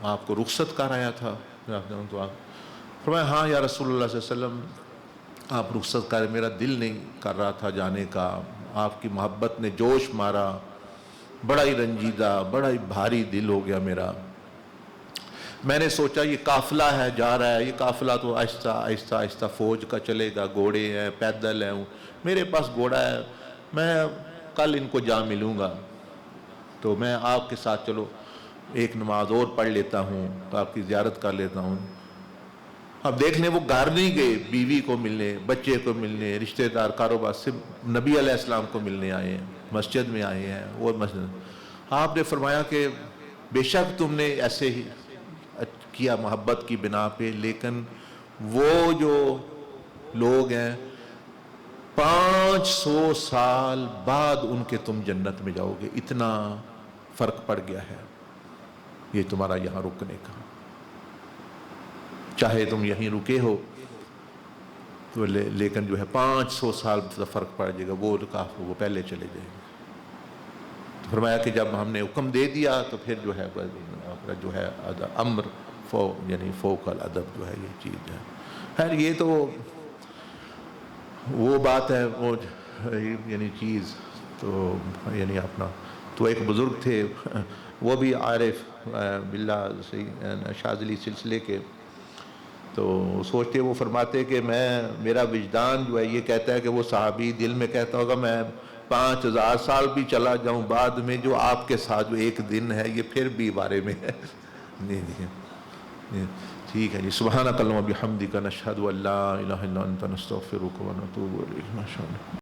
آپ کو رخصت کر آیا تھا، تو آپ فرمایا ہاں یا رسول اللہ صلی اللہ علیہ وسلم آپ رخصت کر، میرا دل نہیں کر رہا تھا جانے کا، آپ کی محبت نے جوش مارا، بڑا ہی رنجیدہ، بڑا ہی بھاری دل ہو گیا میرا، میں نے سوچا یہ قافلہ ہے جا رہا ہے، یہ قافلہ تو آہستہ آہستہ آہستہ فوج کا چلے گا، گھوڑے ہیں، پیدل ہیں، میرے پاس گھوڑا ہے، میں کل ان کو جا ملوں گا، تو میں آپ کے ساتھ چلو ایک نماز اور پڑھ لیتا ہوں، تو آپ کی زیارت کر لیتا ہوں۔ اب دیکھنے وہ گھر نہیں گئے، بیوی کو ملنے، بچے کو ملنے، رشتہ دار، کاروبار، صرف نبی علیہ السلام کو ملنے آئے ہیں، مسجد میں آئے ہیں، وہ مسجد، آپ نے فرمایا کہ بے شک تم نے ایسے ہی کیا محبت کی بنا پہ، لیکن وہ جو لوگ ہیں 500 سال بعد ان کے تم جنت میں جاؤ گے، اتنا فرق پڑ گیا ہے یہ تمہارا یہاں رکنے کا، چاہے تم یہیں رکے ہو تو لیکن جو ہے 500 سال فرق پڑ جائے گا، وہ پہلے چلے جائیں گے۔ تو فرمایا کہ جب ہم نے حکم دے دیا تو پھر جو ہے امر یعنی فوق الادب جو ہے یہ چیز ہے، خیر یہ تو وہ بات ہے، وہ یعنی چیز تو یعنی اپنا، تو ایک بزرگ تھے وہ بھی عارف باللہ شاذلی سلسلے کے، تو سوچتے وہ فرماتے کہ میرا وجدان جو ہے یہ کہتا ہے کہ وہ صحابی دل میں کہتا ہوگا میں 5000 سال بھی چلا جاؤں بعد میں، جو آپ کے ساتھ جو ایک دن ہے یہ پھر بھی بارے میں ہے۔ ٹھیک ہے جی، سبحانک اللہم و بحمدک، نشہد ان لا الہ الا انت، نستغفرک و نتوب الیک، ماشاءاللہ۔